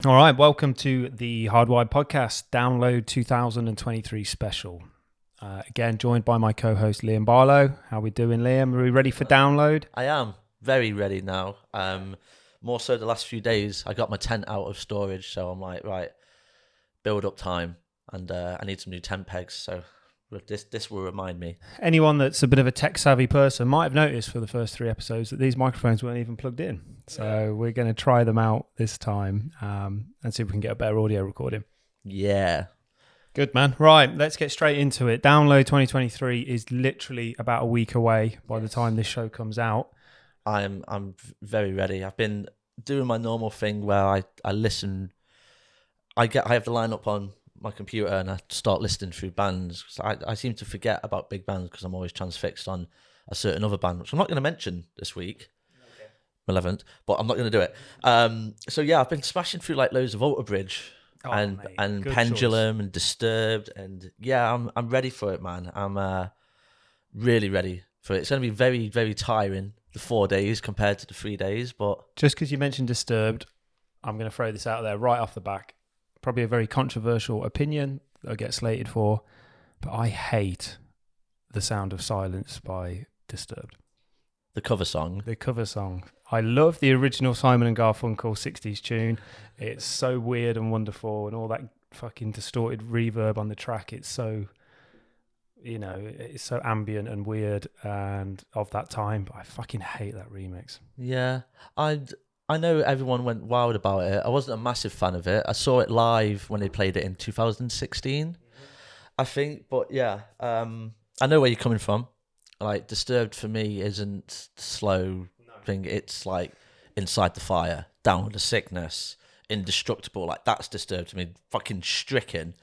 All right, welcome to the Hardwired podcast, Download 2023 special. Again, joined by my co-host Liam Barlow. How we doing, Liam? Are we ready for Download? I am very ready now. More so the last few days, I got my tent out of storage, so I'm like, right, build up time, and I need some new tent pegs. So this will remind me. Anyone that's a bit of a tech-savvy person might have noticed for the first 3 episodes that these microphones weren't even plugged in. So we're going to try them out this time and see if we can get a better audio recording. Yeah. Good, man. Right, let's get straight into it. Download 2023 is literally about a week away by the time this show comes out. I'm very ready. I've been doing my normal thing where I listen. I have the lineup on my computer and I start listening through bands. So I seem to forget about big bands because I'm always transfixed on a certain other band, which I'm not going to mention this week. Malevolent, but I'm not going to do it. So yeah, I've been smashing through like loads of Alter Bridge and Pendulum choice. And Disturbed, and yeah, I'm ready for it, man. I'm really ready for it. It's going to be very, very tiring, the 4 days compared to the 3 days. But just because you mentioned Disturbed, I'm going to throw this out there right off the back. Probably a very controversial opinion that I get slated for, but I hate The Sound of Silence by Disturbed. The cover song. I love the original Simon and Garfunkel 60s tune. It's so weird and wonderful, and all that fucking distorted reverb on the track. It's so, it's so ambient and weird and of that time, but I fucking hate that remix. Yeah, I know everyone went wild about it. I wasn't a massive fan of it. I saw it live when they played it in 2016, I think. But yeah, I know where you're coming from. Like, Disturbed for me isn't slow thing. It's like Inside the Fire, Down with the Sickness, Indestructible. Like, that's Disturbed to me. Fucking stricken.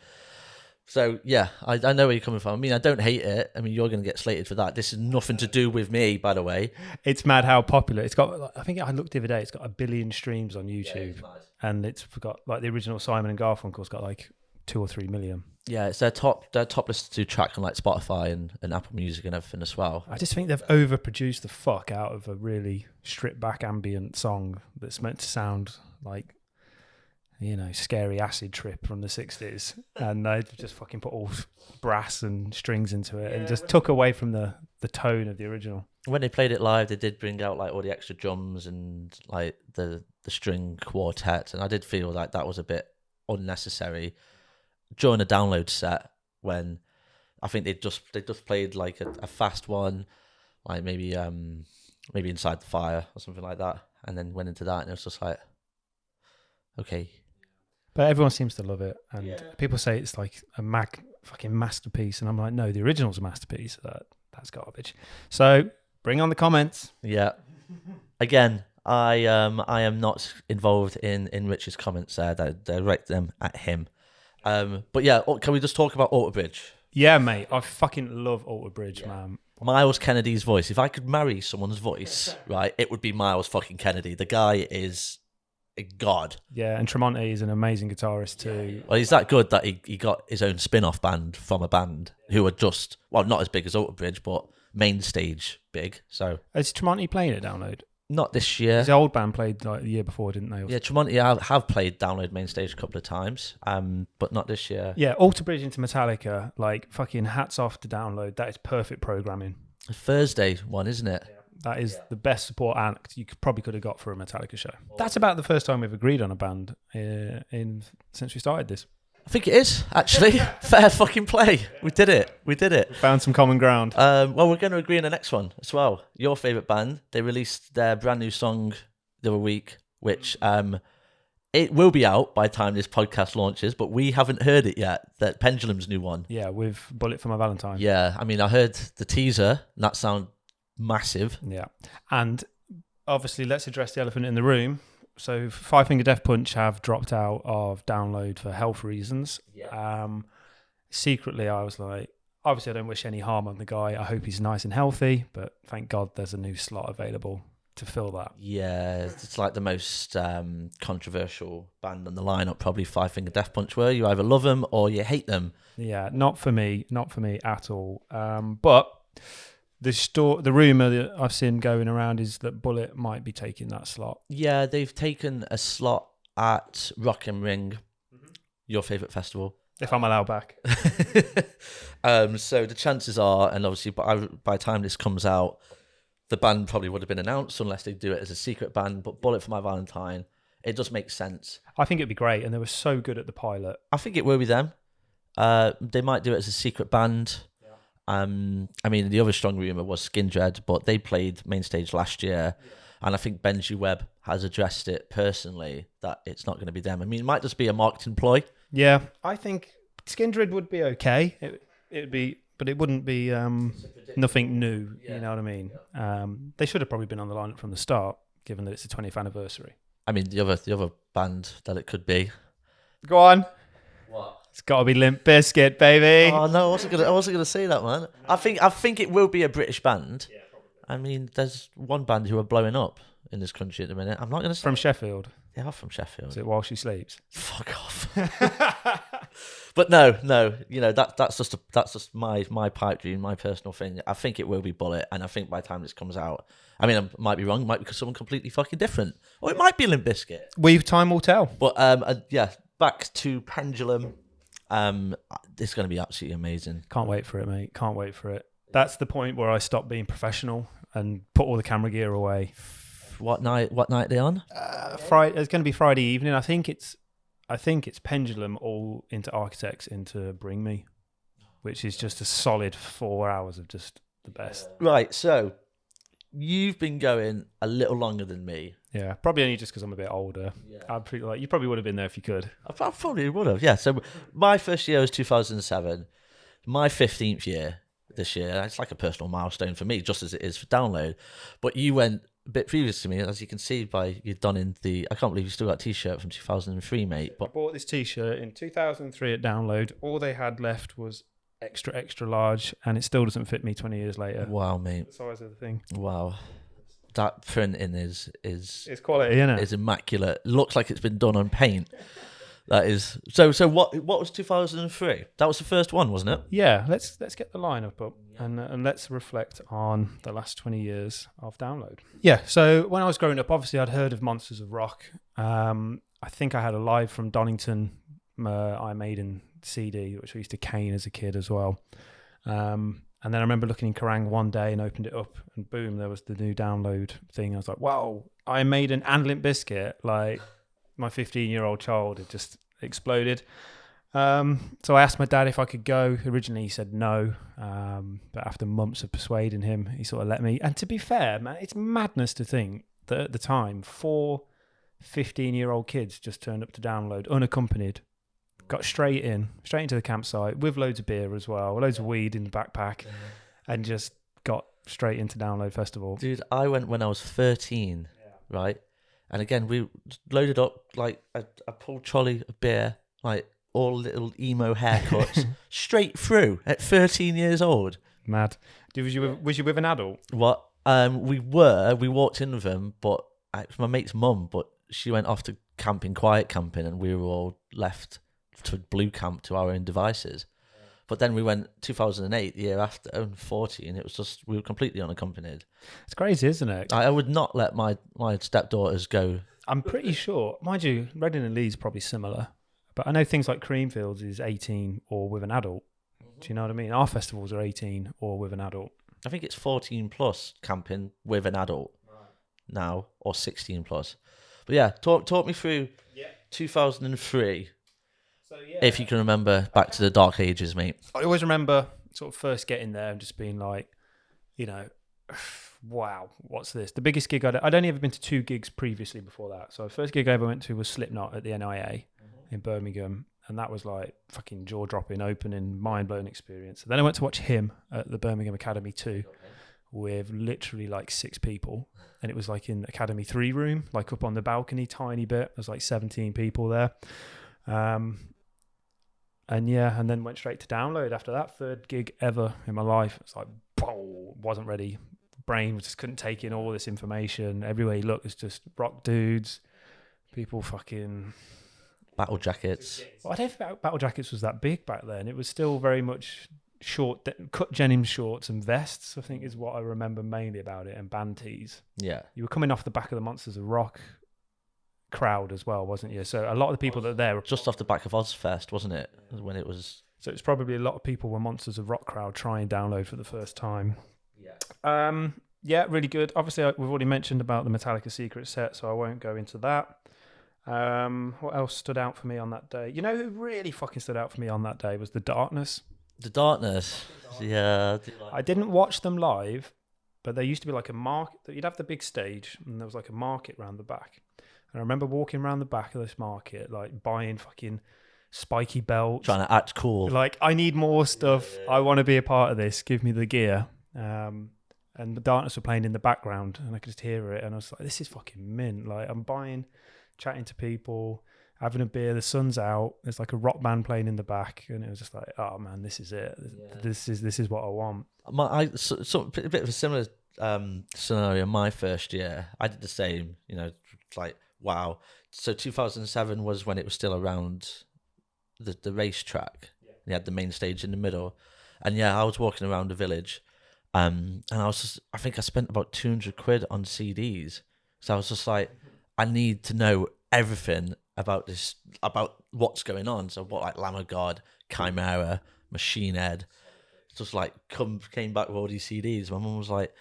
So yeah, I know where you're coming from. I mean, I don't hate it. I mean, you're going to get slated for that. This is nothing to do with me, by the way. It's mad how popular it's got. I think I looked the other day. It's got 1 billion streams on YouTube, and it's got like the original Simon and Garfunkel's got like 2 or 3 million. Yeah, it's their top listened to track on like Spotify and Apple Music and everything as well. I just think they've overproduced the fuck out of a really stripped back ambient song that's meant to sound like, scary acid trip from the 60s, and they just fucking put all brass and strings into it and just took away from the tone of the original. When they played it live, they did bring out like all the extra drums and like the string quartet, and I did feel like that was a bit unnecessary during a Download set, when I think they just played like a fast one, like maybe Inside the Fire or something like that, and then went into that, and it was just like, okay. But everyone seems to love it, and people say it's like a fucking masterpiece, and I'm like, no, the original's a masterpiece. That's garbage. So bring on the comments. Yeah. Again, I am not involved in Rich's comments there. Direct them at him. But yeah, can we just talk about Alter Bridge? Yeah, mate. I fucking love Alter Bridge, man. Miles Kennedy's voice. If I could marry someone's voice, right, it would be Miles fucking Kennedy. The guy is a god. Yeah, and Tremonti is an amazing guitarist too. Well, he's that good that he got his own spin-off band from a band who are just, well, not as big as Alter Bridge, but main stage big. So is Tremonti playing at Download? Not this year. His old band played like the year before, didn't they? Yeah, Tremonti have played Download main stage a couple of times, but not this year. Yeah, Alter Bridge into Metallica, like fucking hats off to Download. That is perfect programming. A Thursday one, isn't it? That is the best support act you probably could have got for a Metallica show. That's about the first time we've agreed on a band since we started this. I think it is, actually. Fair fucking play. We did it. We found some common ground. Well, we're going to agree on the next one as well. Your favourite band, they released their brand new song the other week, which it will be out by the time this podcast launches, but we haven't heard it yet. That Pendulum's new one. Yeah, with Bullet for My Valentine. Yeah, I mean, I heard the teaser, and that sounded massive. Yeah. And obviously, let's address the elephant in the room. So Five Finger Death Punch have dropped out of Download for health reasons. Yeah. Secretly, I was like, obviously I don't wish any harm on the guy. I hope he's nice and healthy, but thank God there's a new slot available to fill that. Yeah, it's like the most controversial band on the lineup, probably Five Finger Death Punch were. You either love them or you hate them. Yeah, not for me at all. But the rumor that I've seen going around is that Bullet might be taking that slot. Yeah, they've taken a slot at Rock and Ring, your favourite festival. If I'm allowed back. So the chances are, and obviously by the time this comes out, the band probably would have been announced unless they do it as a secret band. But Bullet for My Valentine, it does make sense. I think it'd be great, and they were so good at the pilot. I think it will be them. They might do it as a secret band. I mean, the other strong rumour was Skindred, but they played main stage last year. And I think Benji Webb has addressed it personally that it's not going to be them. I mean, it might just be a marketing ploy. Yeah, I think Skindred would be okay. It'd be, but it wouldn't be nothing new. You know what I mean? They should have probably been on the lineup from the start, given that it's the 20th anniversary. I mean, the other band that it could be. Go on. What? It's got to be Limp Bizkit, baby. Oh no, I wasn't gonna say that, man. I think it will be a British band. Yeah, probably. I mean, there's one band who are blowing up in this country at the minute. I'm not gonna say from Sheffield. They are from Sheffield. Is it While She Sleeps? Fuck off. But no, you know that's just my pipe dream, my personal thing. I think it will be Bullet, and I think by the time this comes out, I mean, I might be wrong. It might be someone completely fucking different, or it might be Limp Bizkit. Time will tell. But yeah, back to Pendulum. It's going to be absolutely amazing. Can't wait for it, mate. Can't wait for it. That's the point where I stop being professional and put all the camera gear away. What night are they on? Friday. It's going to be Friday evening. I think it's Pendulum all into Architects into Bring Me, which is just a solid 4 hours of just the best. Right. So you've been going a little longer than me. Yeah, probably only just because I'm a bit older. Yeah. You probably would have been there if you could. I probably would have. Yeah. So my first year was 2007. My 15th year this year. It's like a personal milestone for me, just as it is for Download. But you went a bit previous to me, as you can see by you've done in the. I can't believe you still got a T-shirt from 2003, mate. But I bought this T-shirt in 2003 at Download. All they had left was extra large, and it still doesn't fit me 20 years later. Wow, mate. The size of the thing. Wow. That printing is it's quality, isn't it? It's immaculate. It looks like it's been done on paint. That is so. What was 2003? That was the first one, wasn't it? Yeah. Let's get the lineup up and let's reflect on the last 20 years of Download. Yeah. So when I was growing up, obviously I'd heard of Monsters of Rock. I think I had a Live from Donington I Maiden CD, which I used to cane as a kid as well. And then I remember looking in Kerrang one day and opened it up, and boom, there was the new Download thing. I was like, wow, Iron Maiden and Limp Bizkit. Like, my 15-year-old child had just exploded. So I asked my dad if I could go. Originally, he said no. But after months of persuading him, he sort of let me. And to be fair, man, it's madness to think that at the time, 4 15-year-old kids just turned up to Download unaccompanied. Got straight into the campsite with loads of beer as well, loads of weed in the backpack, and just got straight into Download Festival. Dude, I went when I was 13, right? And again, we loaded up like a full trolley of beer, like all little emo haircuts, straight through at 13 years old. Mad. Was you with an adult? What? We walked in with them, but it was my mate's mum, but she went off to quiet camping, and we were all left to Blue Camp to our own devices. But then we went 2008, the year after, and 14. It was just, we were completely unaccompanied. It's crazy, isn't it? I would not let my stepdaughters go. I'm pretty sure, mind you, Reading and Leeds probably similar, but I know things like Creamfields is 18 or with an adult. Do you know what I mean? Our festivals are 18 or with an adult. I think it's 14 plus camping with an adult now, or 16 plus. But yeah, talk me through 2003. So, if you can remember back to the dark ages, mate. I always remember sort of first getting there and just being like, you know, wow, what's this? The biggest gig I'd only ever been to 2 gigs previously before that. So the first gig I ever went to was Slipknot at the NIA in Birmingham. And that was like fucking jaw-dropping, opening, mind-blowing experience. And then I went to watch him at the Birmingham Academy 2 with literally like 6 people. And it was like in Academy 3 room, like up on the balcony, tiny bit. There's like 17 people there. And then went straight to Download after that. 3rd gig ever in my life. It's like, wasn't ready. Brain just couldn't take in all this information. Everywhere you look, it's just rock dudes, people fucking... Battle jackets. Well, I don't think Battle Jackets was that big back then. It was still very much short, cut denim shorts and vests, I think is what I remember mainly about it, and band tees. Yeah. You were coming off the back of the Monsters of Rock crowd as well, wasn't you? So a lot of the people that were there, Just off the back of Ozfest, wasn't it? When it was. so it's probably a lot of people were Monsters of Rock crowd trying Download for the first time. Yeah, really good. Obviously, we've already mentioned about the Metallica Secret set, so I won't go into that. What else stood out for me on that day? You know who really fucking stood out for me on that day was The Darkness. The Darkness. Yeah. I didn't watch them live, but there used to be like a market. You'd have the big stage, and there was like a market round the back. And I remember walking around the back of this market, like buying fucking spiky belts. Trying to act cool. Like, I need more stuff. I want to be a part of this. Give me the gear. And The Darkness were playing in the background, and I could just hear it. And I was like, this is fucking mint. Like, I'm buying, chatting to people, having a beer. The sun's out. There's like a rock band playing in the back, and it was just like, oh man, this is it. This is what I want. A bit of a similar scenario. My first year, I did the same. You know, like wow. So 2007 was when it was still around the racetrack. You had the main stage in the middle, and I was walking around the village, and I think I spent about 200 quid on CDs. So I was just like, I need to know everything about this, about what's going on. So what, like Lamb of God, Chimera, Machine Head, just like came back with all these CDs. My mum was like,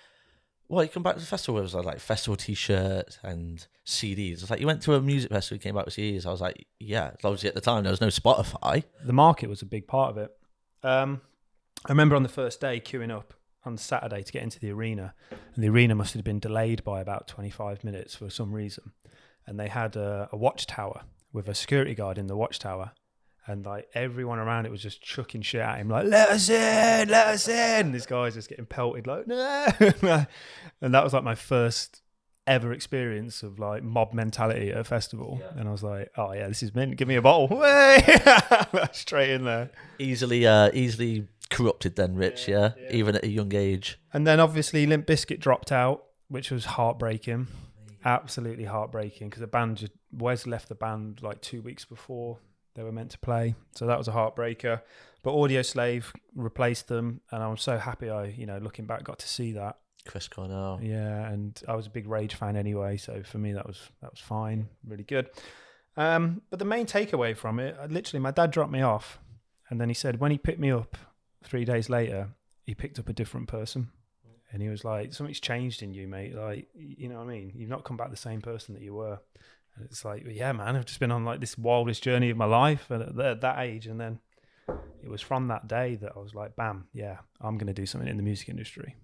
"Well, you come back to the festival?" It was like festival T-shirts and CDs. It's like, you went to a music festival, you came back with CDs. I was like, yeah. Obviously at the time there was no Spotify. The market was a big part of it. I remember on the first day queuing up on Saturday to get into the arena, and the arena must have been delayed by about 25 minutes for some reason. And they had a watchtower with a security guard in the watchtower, and like everyone around it was just chucking shit at him, like, let us in, let us in. This guy's just getting pelted, like, no. And that was like my first ever experience of like mob mentality at a festival. And I was like, oh yeah, this is mint, give me a bottle. Straight in there. Easily corrupted then, Rich, even at a young age. And then obviously Limp Bizkit dropped out, which was heartbreaking. Absolutely heartbreaking, because Wes left the band like 2 weeks before they were meant to play, so that was a heartbreaker. But Audio Slave replaced them, and I'm so happy looking back, got to see that. Chris Cornell. Yeah, and I was a big Rage fan anyway, so for me that was fine, really good. But the main takeaway from it, literally, my dad dropped me off, and then he said when he picked me up 3 days later, he picked up a different person. And he was like, something's changed in you, mate. Like, you know what I mean? You've not come back the same person that you were. And it's like, yeah, man, I've just been on like this wildest journey of my life at that age. And then it was from that day that I was like, bam, yeah, I'm going to do something in the music industry.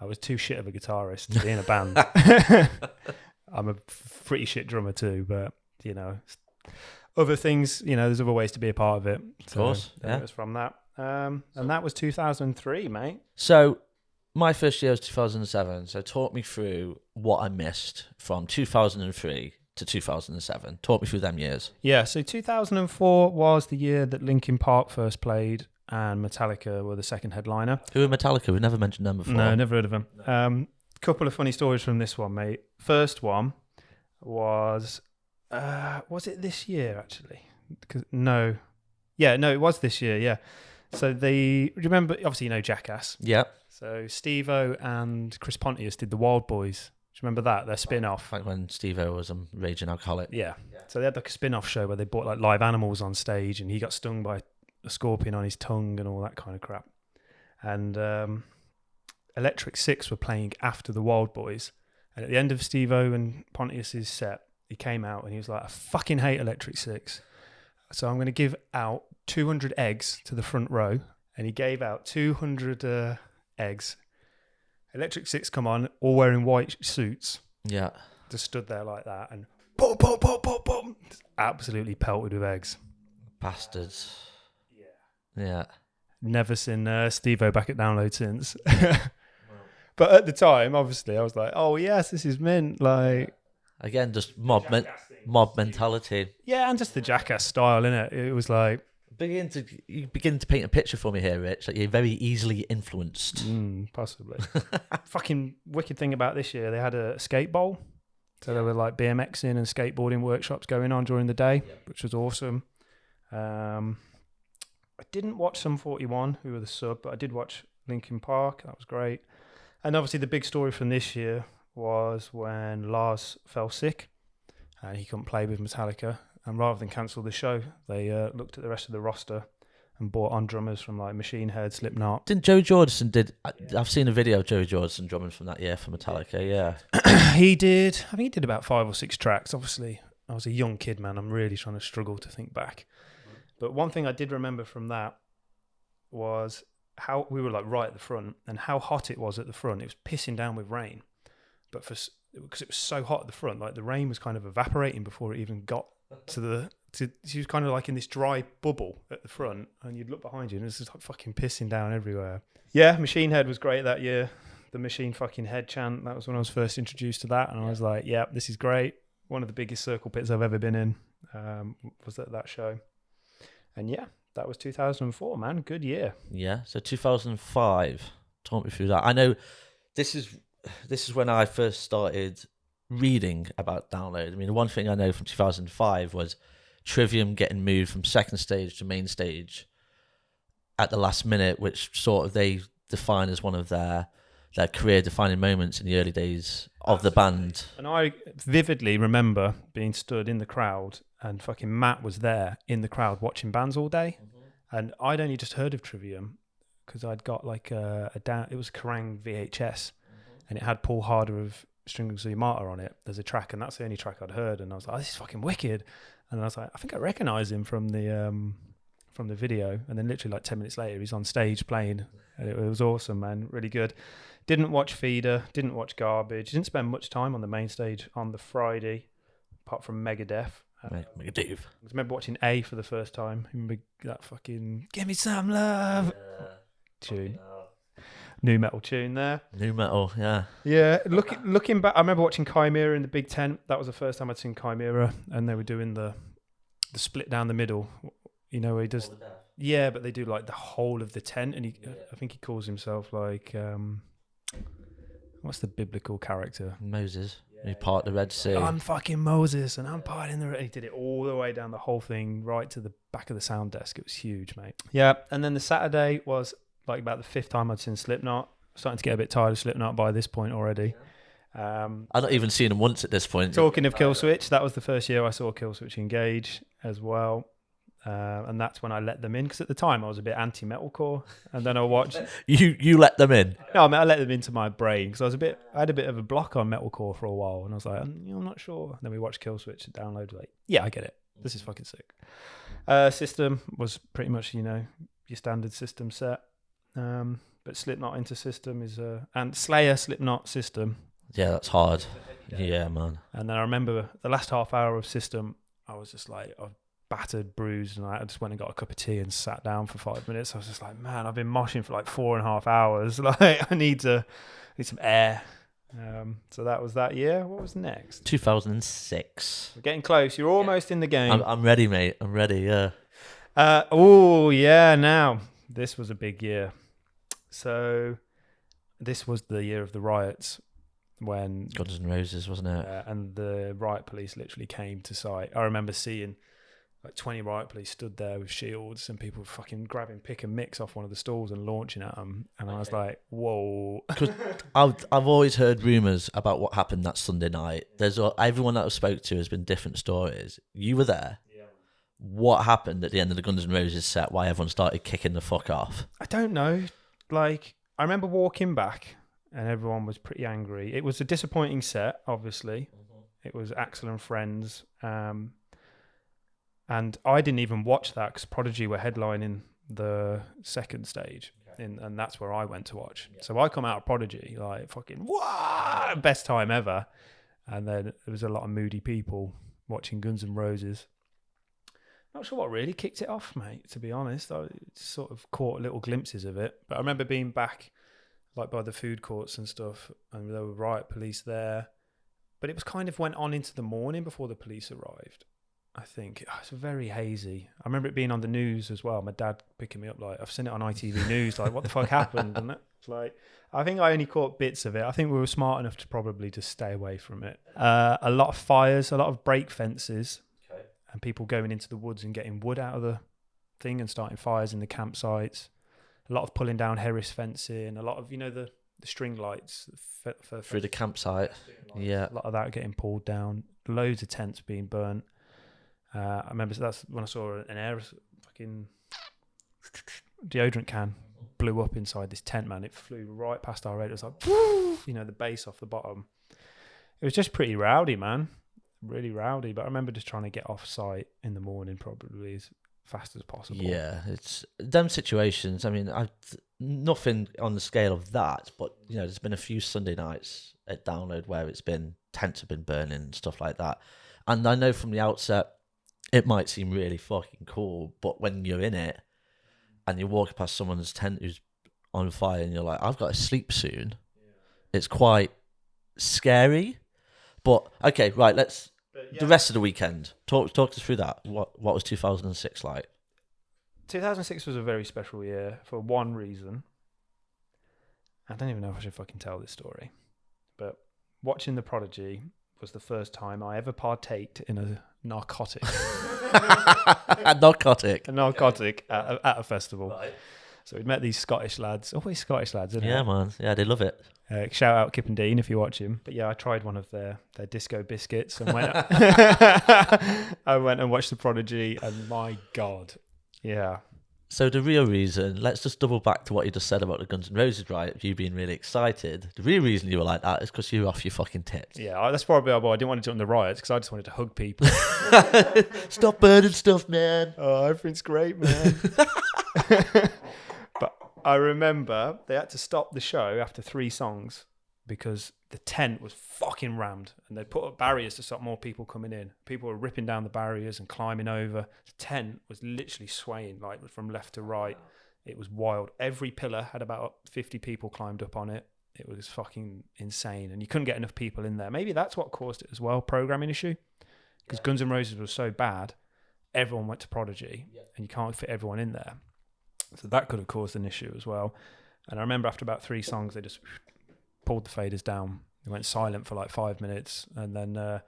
I was too shit of a guitarist to be in a band. I'm a pretty shit drummer too, but, other things, there's other ways to be a part of it. Of course, yeah. It was from that. And that was 2003, mate. So my first year was 2007. So talk me through what I missed from 2003 to 2007. Talk me through them years. Yeah, so 2004 was the year that Linkin Park first played and Metallica were the second headliner. Who are Metallica? We've never mentioned them before. No, never heard of them. Couple of funny stories from this one, mate. First one was it this year, actually? It was this year, yeah. So do you remember, obviously Jackass? Yeah. So Steve-O and Chris Pontius did the Wild Boys. Do you remember that? Their spin-off. Like when Steve-O was a raging alcoholic. Yeah. So they had like a spin-off show where they brought like live animals on stage, and he got stung by a scorpion on his tongue and all that kind of crap. And Electric Six were playing after the Wild Boys. And at the end of Steve-O and Pontius's set, he came out and he was like, I fucking hate Electric Six. So I'm going to give out 200 eggs to the front row. And he gave out 200 eggs. Electric Six come on, all wearing white suits. Yeah. Just stood there like that and boom, boom, boom, boom, boom. Absolutely pelted with eggs. Bastards. Yeah. Never seen Steve-O back at Download since. But at the time, obviously, I was like, oh, yes, this is mint. Like, again, just mob mentality. Yeah, and just the Jackass style, innit? It was like... You begin to paint a picture for me here, Rich. Like, you're very easily influenced. Possibly. Fucking wicked thing about this year, they had a skate bowl. So there were like BMXing and skateboarding workshops going on during the day, which was awesome. I didn't watch Sum 41, who were the sub, but I did watch Linkin Park. That was great. And obviously the big story from this year was when Lars fell sick and he couldn't play with Metallica. And rather than cancel the show, they looked at the rest of the roster and brought on drummers from like Machine Head, Slipknot. Didn't Joe Jordison did? I've seen a video of Joe Jordison drumming from that year for Metallica. Yeah, He did. I think he did about 5 or 6 tracks. Obviously, I was a young kid, man. I'm really trying to struggle to think back. But one thing I did remember from that was how we were like right at the front and how hot it was at the front. It was pissing down with rain, but because it was so hot at the front, like the rain was kind of evaporating before it even got to she was kind of like in this dry bubble at the front, and you'd look behind you and it was just like fucking pissing down everywhere. Yeah, Machine Head was great that year. The Machine fucking Head chant, that was when I was first introduced to that, and I was like, yeah, this is great. One of the biggest circle pits I've ever been in was at that show. And yeah, that was 2004, man. Good year. Yeah. So 2005. Talk me through that. I know this is when I first started reading about Download. I mean, the one thing I know from 2005 was Trivium getting moved from second stage to main stage at the last minute, which sort of they define as one of their career-defining moments in the early days of the band. And I vividly remember being stood in the crowd, and fucking Matt was there in the crowd watching bands all day. And I'd only just heard of Trivium because I'd got like it was a Kerrang VHS, and it had Paul Harder of Strings of Martyr on it. There's a track, and that's the only track I'd heard, and I was like, oh, this is fucking wicked. And I was like, I think I recognise him from the video. And then literally like 10 minutes later, he's on stage playing, and it was awesome, man. Really good. Didn't watch Feeder, didn't watch Garbage, didn't spend much time on the main stage on the Friday, apart from Megadeth. Megadeth. I remember watching A for the first time. I remember that fucking "Give Me Some Love" tune. New metal tune there. New metal, yeah. Yeah, looking back, I remember watching Chimera in the Big Tent. That was the first time I'd seen Chimera, and they were doing the split down the middle. You know, where he does. Yeah, but they do like the whole of the tent, and I think he calls himself like what's the biblical character? Moses. He parted the Red Sea. I'm fucking Moses, and I'm parting the Red. He did it all the way down the whole thing, right to the back of the sound desk. It was huge, mate. Yeah, and then the Saturday was like about the 5th time I'd seen Slipknot. Starting to get a bit tired of Slipknot by this point already. I've not even seen them once at this point. Talking of Killswitch, that was the first year I saw Killswitch Engage as well. And that's when I let them in, because at the time I was a bit anti-metalcore, and then I watched. You let them in? No, I mean, I let them into my brain because I had a bit of a block on metalcore for a while, and I was like, I'm not sure. And then we watched Killswitch and Download, like, yeah, I get it. This is fucking sick. System was pretty much your standard System set, but Slipknot into System is and Slayer Slipknot System. Yeah, that's hard. Yeah, man. And then I remember the last half hour of System, I was just like, battered, bruised, and I just went and got a cup of tea and sat down for 5 minutes. I was just like, man, I've been moshing for like 4.5 hours. Like, I need some air. So that was that year. What was next? 2006. We're getting close. You're almost in the game. I'm ready, mate. I'm ready. Yeah. Oh yeah. Now this was a big year. So this was the year of the riots, when Guns N' Roses, wasn't it? And the riot police literally came to site. I remember seeing like 20 riot police stood there with shields, and people fucking grabbing pick and mix off one of the stalls and launching at them. And I was like, whoa. Because I've always heard rumours about what happened that Sunday night. Everyone that I spoke to has been different stories. You were there. Yeah. What happened at the end of the Guns N' Roses set? Why everyone started kicking the fuck off? I don't know. Like, I remember walking back and everyone was pretty angry. It was a disappointing set, obviously. It was Axl and Friends. And I didn't even watch that because Prodigy were headlining the second stage. And that's where I went to watch. Yeah. So I come out of Prodigy, like, fucking, wah, best time ever. And then there was a lot of moody people watching Guns N' Roses. Not sure what really kicked it off, mate, to be honest. I sort of caught little glimpses of it. But I remember being back, like, by the food courts and stuff, and there were riot police there. But it was kind of went on into the morning before the police arrived. I think it was very hazy. I remember it being on the news as well. My dad picking me up, like, I've seen it on ITV News, like, what the fuck happened? And it's like, I think I only caught bits of it. I think we were smart enough to probably just stay away from it. A lot of fires, a lot of break fences, and people going into the woods and getting wood out of the thing and starting fires in the campsites. A lot of pulling down Harris fencing. A lot of, the string lights through the campsite. Yeah, a lot of that getting pulled down. loads of tents being burnt. I remember that's when I saw an air fucking deodorant can blew up inside this tent, man. It flew right past our head. It was like, you know, the base off the bottom. It was just pretty rowdy, man. Really rowdy. But I remember just trying to get off site in the morning, probably as fast as possible. Yeah, it's them situations. I mean, nothing on the scale of that, but you know, there's been a few Sunday nights at Download where it's been tents have been burning and stuff like that. And I know from the outset, it might seem really fucking cool, but when you're in it and you're walking past someone's tent who's on fire and you're like, I've got to sleep soon, it's quite scary. But okay, right, the rest of the weekend, talk us through that. What was 2006 like? 2006 was a very special year for one reason. I don't even know if I should fucking tell this story, but watching The Prodigy was the first time I ever partaked in a narcotic. A narcotic at a festival. Right. So we'd met these Scottish lads, always Scottish lads, isn't it? Yeah, man. Yeah, they love it. Shout out Kip and Dean if you watch him. But yeah, I tried one of their disco biscuits and went. I went and watched The Prodigy, and my God, yeah. So the real reason, let's just double back to what you just said about the Guns N' Roses riot, you being really excited. The real reason you were like that is because you were off your fucking tits. Yeah, that's probably why I didn't want to join the riots, because I just wanted to hug people. Stop burning stuff, man. Oh, everything's great, man. But I remember they had to stop the show after 3 songs because the tent was fucking rammed, and they put up barriers to stop more people coming in. People were ripping down the barriers and climbing over. The tent was literally swaying like from left to right. It was wild. Every pillar had about 50 people climbed up on it. It was fucking insane, and you couldn't get enough people in there. Maybe that's what caused it as well, programming issue, because Guns N' Roses was so bad, everyone went to Prodigy, and you can't fit everyone in there. So that could have caused an issue as well. And I remember after about 3 songs, they just pulled the faders down. They went silent for like 5 minutes. And then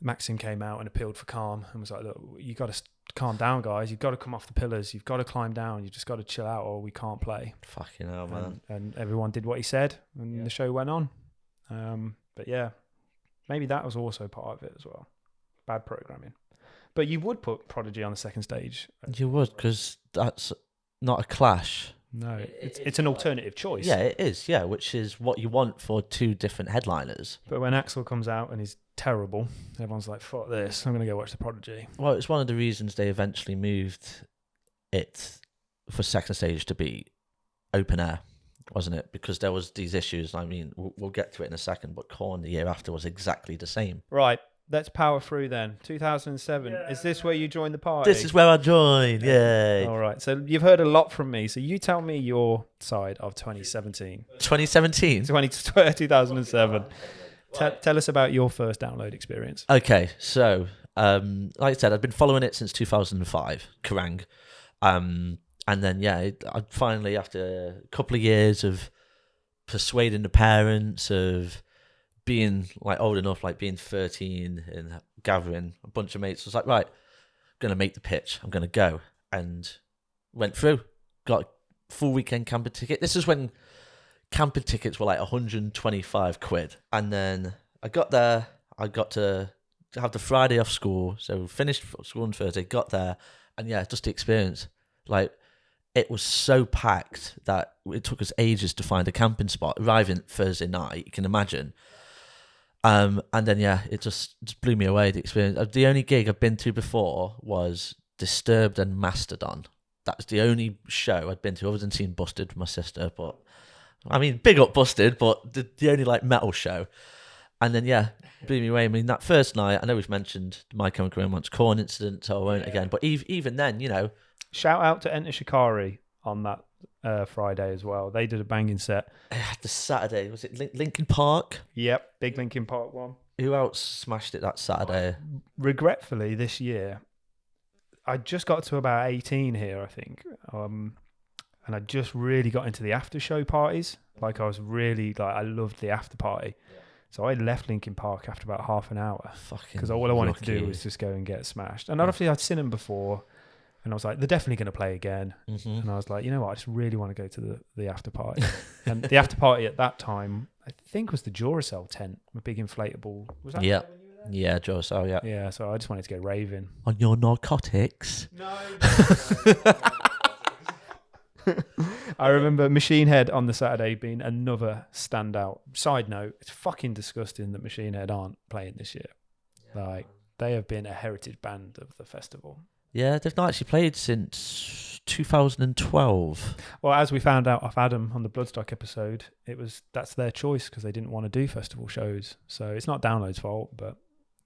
Maxim came out and appealed for calm and was like, look, you got to calm down, guys. You've got to come off the pillars. You've got to climb down. You've just got to chill out or we can't play. Fucking hell, man. And everyone did what he said and the show went on. But yeah, maybe that was also part of it as well. Bad programming. But you would put Prodigy on the second stage. You would, because that's not a clash. No, it's an alternative choice. Yeah, it is. Yeah, which is what you want for 2 different headliners. But when Axl comes out and he's terrible, everyone's like, fuck this, I'm going to go watch The Prodigy. Well, it's one of the reasons they eventually moved it for second stage to be open air, wasn't it? Because there was these issues. I mean, we'll get to it in a second, but Korn the year after was exactly the same. Right. Let's power through then. 2007. Yeah. Is this where you joined the party? This is where I joined. Yay. All right. So you've heard a lot from me. So you tell me your side of 2017. 2017? 2007. Tell us about your first Download experience. Okay. So, like I said, I've been following it since 2005, Kerrang. And then, yeah, I finally, after a couple of years of persuading the parents, of being like old enough, like being 13 and gathering a bunch of mates, was like, right, I'm going to make the pitch. I'm going to go. And went through, got a full weekend camping ticket. This is when camping tickets were like 125 quid. And then I got there, I got to have the Friday off school. So finished school on Thursday, got there. And yeah, just the experience. Like, it was so packed that it took us ages to find a camping spot. Arriving Thursday night, you can imagine. And then, yeah, it just blew me away, the experience. The only gig I've been to before was Disturbed and Mastodon. That was the only show I'd been to, other than seeing Busted with my sister. But, I mean, big up Busted, but the only, like, metal show. And then, yeah, blew me away. I mean, that first night, I know we've mentioned My Chemical Romance Korn incident, so I won't again. But even then, you know. Shout out to Enter Shikari on that Friday as well. They did a banging set. The Saturday, was it Linkin Park? Yep, big Linkin Park one. Who else smashed it that Saturday? Regretfully, this year, I just got to about 18 here, I think. And I just really got into the after show parties. Like, I was really, like, I loved the after party. Yeah. So I left Linkin Park after about half an hour. Because all I wanted to do was just go and get smashed. And obviously, I'd seen them before. And I was like, they're definitely going to play again. Mm-hmm. And I was like, you know what? I just really want to go to the after party. And the after party at that time, I think, was the Jordison tent, a big inflatable. Was that when you were Yeah, Jordison, yeah. Yeah, so I just wanted to go raving. On your narcotics. No. I remember Machine Head on the Saturday being another standout. Side note, it's fucking disgusting that Machine Head aren't playing this year. Like, they have been a heritage band of the festival. Yeah, they've not actually played since 2012. Well, as we found out off Adam on the Bloodstock episode, that's their choice because they didn't want to do festival shows. So it's not Download's fault, but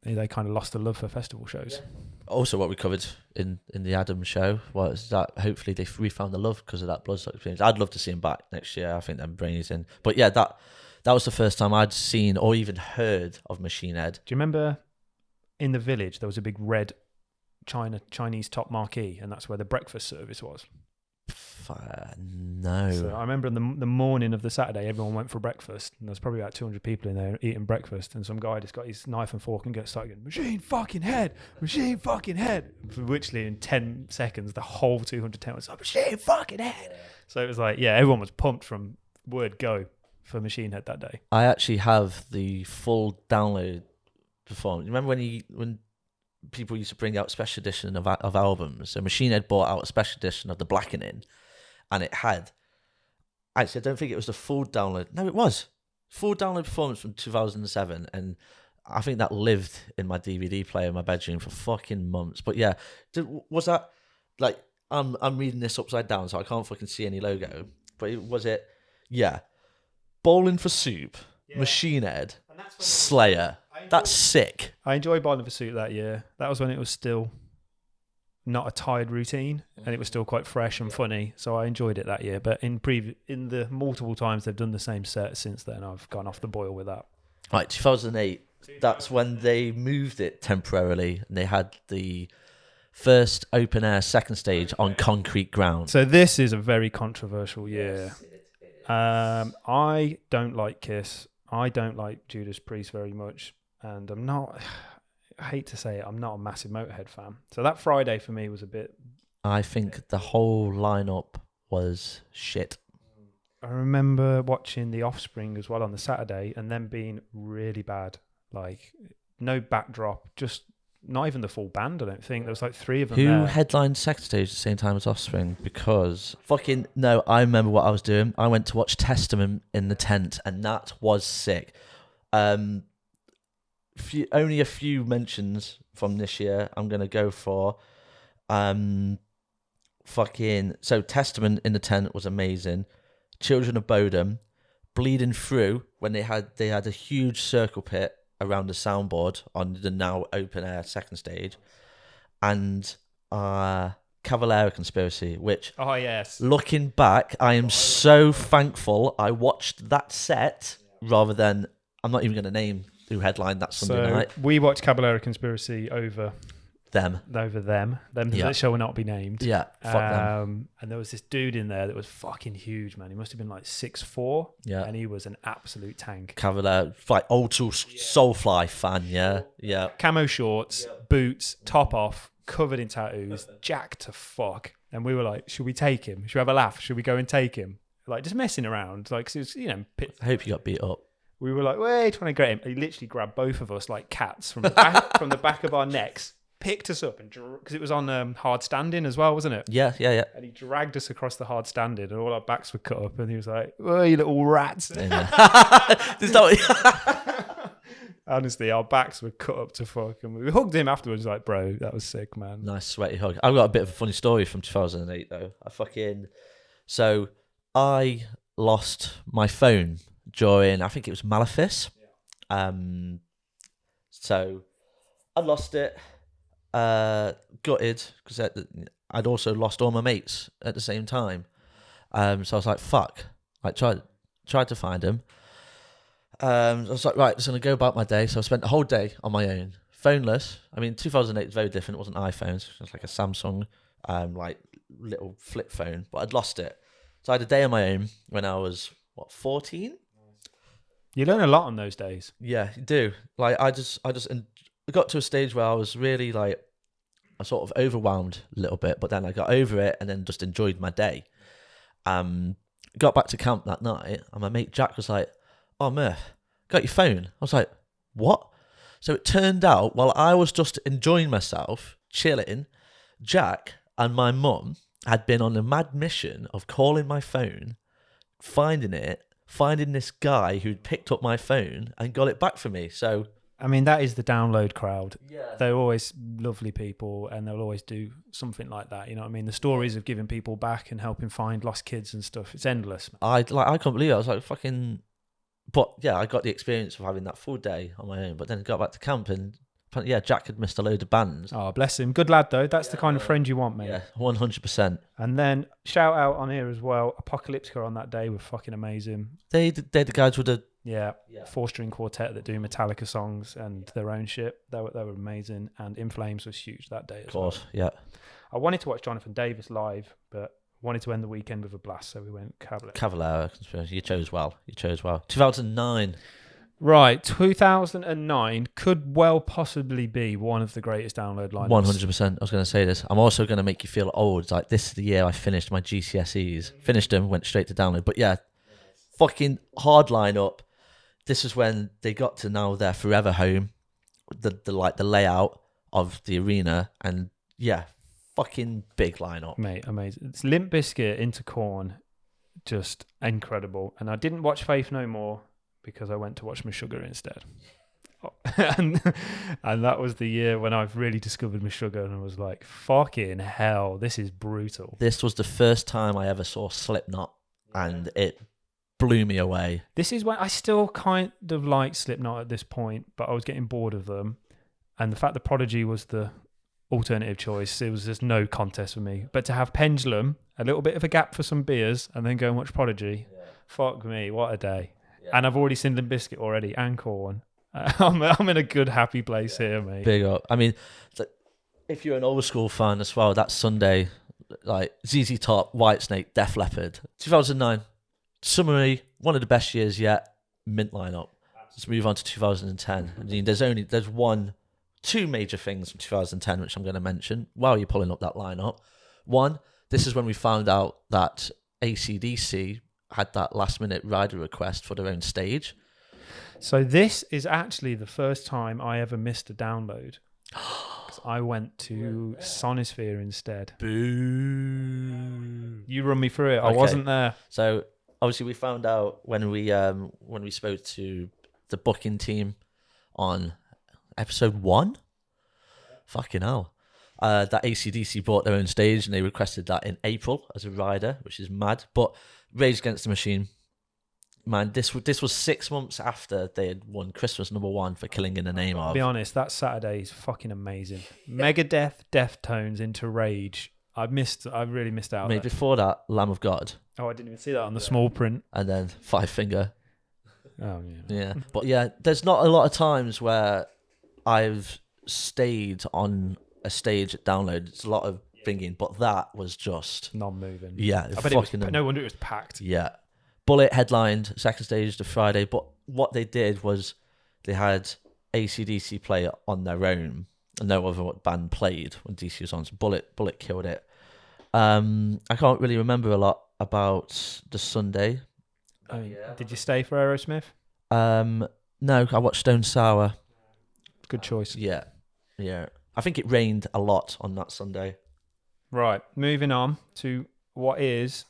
they kind of lost the love for festival shows. Also, what we covered in the Adam show was that hopefully they refound the love because of that Bloodstock experience. I'd love to see them back next year. I think they're amazing. But yeah, that was the first time I'd seen or even heard of Machine Head. Do you remember in the village there was a big red Chinese top marquee, and that's where the breakfast service was? No. So I remember in the morning of the Saturday, everyone went for breakfast, and there was probably about 200 people in there eating breakfast, and some guy just got his knife and fork and started going, "Machine fucking head, machine fucking head." Literally in 10 seconds, the whole 210 was like, "Machine fucking head." So it was like, yeah, everyone was pumped from word go for Machine Head that day. I actually have the full Download performance. You remember when people used to bring out special edition of albums? So Machine Head brought out a special edition of the Blackening, and it had, actually I don't think it was the full Download. No, it was full Download performance from 2007, and I think that lived in my DVD player in my bedroom for fucking months. But yeah, was that like, I'm reading this upside down, so I can't fucking see any logo. But was it? Yeah, Bowling for Soup, yeah. Machine Head, Slayer. That's sick. I enjoyed Bowling for Soup that year. That was when it was still not a tired routine, and it was still quite fresh and funny. So I enjoyed it that year. But in the multiple times they've done the same set since then, I've gone off the boil with that. Right, 2008. That's when they moved it temporarily, and they had the first open air second stage on concrete ground. So this is a very controversial year. I don't like Kiss. I don't like Judas Priest very much, and I'm not. I hate to say it, I'm not a massive Motorhead fan. So that Friday for me was a bit... I think the whole lineup was shit. I remember watching The Offspring as well on the Saturday, and them being really bad. Like, no backdrop, just not even the full band, I don't think. There was like 3 of them Who there. headlined second stage at the same time as Offspring? Because fucking... No, I remember what I was doing. I went to watch Testament in the tent, and that was sick. Only a few mentions from this year I'm going to go for. So Testament in the tent was amazing. Children of Bodom, Bleeding Through, when they had a huge circle pit around the soundboard on the now open air second stage, and Cavalera Conspiracy, which, oh yes, looking back, I am so thankful I watched that set rather than, I'm not even going to name who headlined that Sunday night. We watched Cavalera Conspiracy over them. Them that shall not be named. Yeah, fuck them. And there was this dude in there that was fucking huge, man. He must have been like 6'4". Yeah. And he was an absolute tank. Cavalera, like old school Soulfly fan, yeah. Yeah. Camo shorts, boots, top off, covered in tattoos, jacked to fuck. And we were like, should we take him? Should we have a laugh? Should we go and take him? Like, just messing around. Like, 'cause it was, I hope you got beat up. We were like, wait, trying to get him. He literally grabbed both of us like cats from the back, from the back of our necks, picked us up, and because it was on hard standing as well, wasn't it? Yeah. And he dragged us across the hard standing, and all our backs were cut up, and he was like, "Oh, you little rats!" Honestly, our backs were cut up to fuck, and we hugged him afterwards. Like, bro, that was sick, man. Nice sweaty hug. I've got a bit of a funny story from 2008 though. So I lost my phone during, I think it was Malefice. So I lost it, gutted, because I'd also lost all my mates at the same time. So I was like, fuck. I tried to find him. I was like, right, just going to go about my day. So I spent the whole day on my own, phoneless. I mean, 2008 was very different. It wasn't iPhones. It was like a Samsung, like little flip phone, but I'd lost it. So I had a day on my own when I was, 14? You learn a lot on those days. Yeah, you do. Like, I got to a stage where I was really like, I sort of overwhelmed a little bit, but then I got over it and then just enjoyed my day. Got back to camp that night, and my mate Jack was like, "Oh, Murph, got your phone?" I was like, "What?" So it turned out, while I was just enjoying myself, chilling, Jack and my mum had been on a mad mission of calling my phone, finding this guy who'd picked up my phone and got it back for me. So, I mean, that is the Download crowd. yeah. They're always lovely people, and they'll always do something like that. You know what I mean? The stories of giving people back and helping find lost kids and stuff, it's endless. I can't believe it. I was like, fucking... But, yeah, I got the experience of having that full day on my own, but then got back to camp and... Yeah, Jack had missed a load of bands. Oh, bless him. Good lad, though. That's the kind of friend you want, mate. Yeah, 100%. And then, shout out on here as well, Apocalyptica on that day were fucking amazing. They're the guys with the... Yeah, 4-string quartet that do Metallica songs and their own shit. They were amazing. And In Flames was huge that day as well. Of course, yeah. I wanted to watch Jonathan Davis live, but wanted to end the weekend with a blast, so we went Cavalera. Cavalera, you chose well. 2009. Right, 2009 could well possibly be one of the greatest Download lineups. 100%. I was going to say this. I'm also going to make you feel old. It's like, this is the year I finished my GCSEs. Finished them, went straight to Download. But yeah, fucking hard lineup. This is when they got to now their forever home. The layout of the arena. And yeah, fucking big lineup. Mate, amazing. It's Limp Bizkit into Korn. Just incredible. And I didn't watch Faith No More, because I went to watch Meshuggah instead. and that was the year when I've really discovered Meshuggah, and I was like, fucking hell, this is brutal. This was the first time I ever saw Slipknot, and it blew me away. This is when I still kind of like Slipknot at this point, but I was getting bored of them. And the fact that Prodigy was the alternative choice, it was just no contest for me. But to have Pendulum, a little bit of a gap for some beers, and then go and watch Prodigy, fuck me, what a day. And I've already seen Limp Bizkit already, and Korn. I'm in a good, happy place here, mate. Big up. I mean, if you're an old school fan as well, that Sunday, like ZZ Top, Whitesnake, Def Leppard, 2009, summary, one of the best years yet, mint lineup. Let's move on to 2010. I mean, there's two major things from 2010 which I'm going to mention while you're pulling up that lineup. One, this is when we found out that AC/DC had that last minute rider request for their own stage. So this is actually the first time I ever missed a Download. Because I went to Sonisphere instead. Boo. You run me through it. I Okay. wasn't there. So obviously we found out when we spoke to the booking team on episode 1. Fucking hell. That AC/DC bought their own stage, and they requested that in April as a rider, which is mad. But Rage Against the Machine, man, this was 6 months after they had won Christmas #1 for Killing in the Name I'll of. be honest, that Saturday is fucking amazing. Megadeth, Deftones into Rage. I really missed out. I mean, before that, Lamb of God, Oh, I didn't even see that on the small print. and then Five Finger. Oh, yeah. Yeah. But yeah, there's not a lot of times where I've stayed on a stage at Download. It's a lot of thinking, but that was just... Non-moving. Yeah. I bet it was, no wonder it was packed. Yeah. Bullet headlined second stage the Friday, but what they did was they had AC/DC play on their own, and no other band played when DC was on. So Bullet killed it. I can't really remember a lot about the Sunday. Did you stay for Aerosmith? No, I watched Stone Sour. Good choice. Yeah. I think it rained a lot on that Sunday. Right, moving on to what is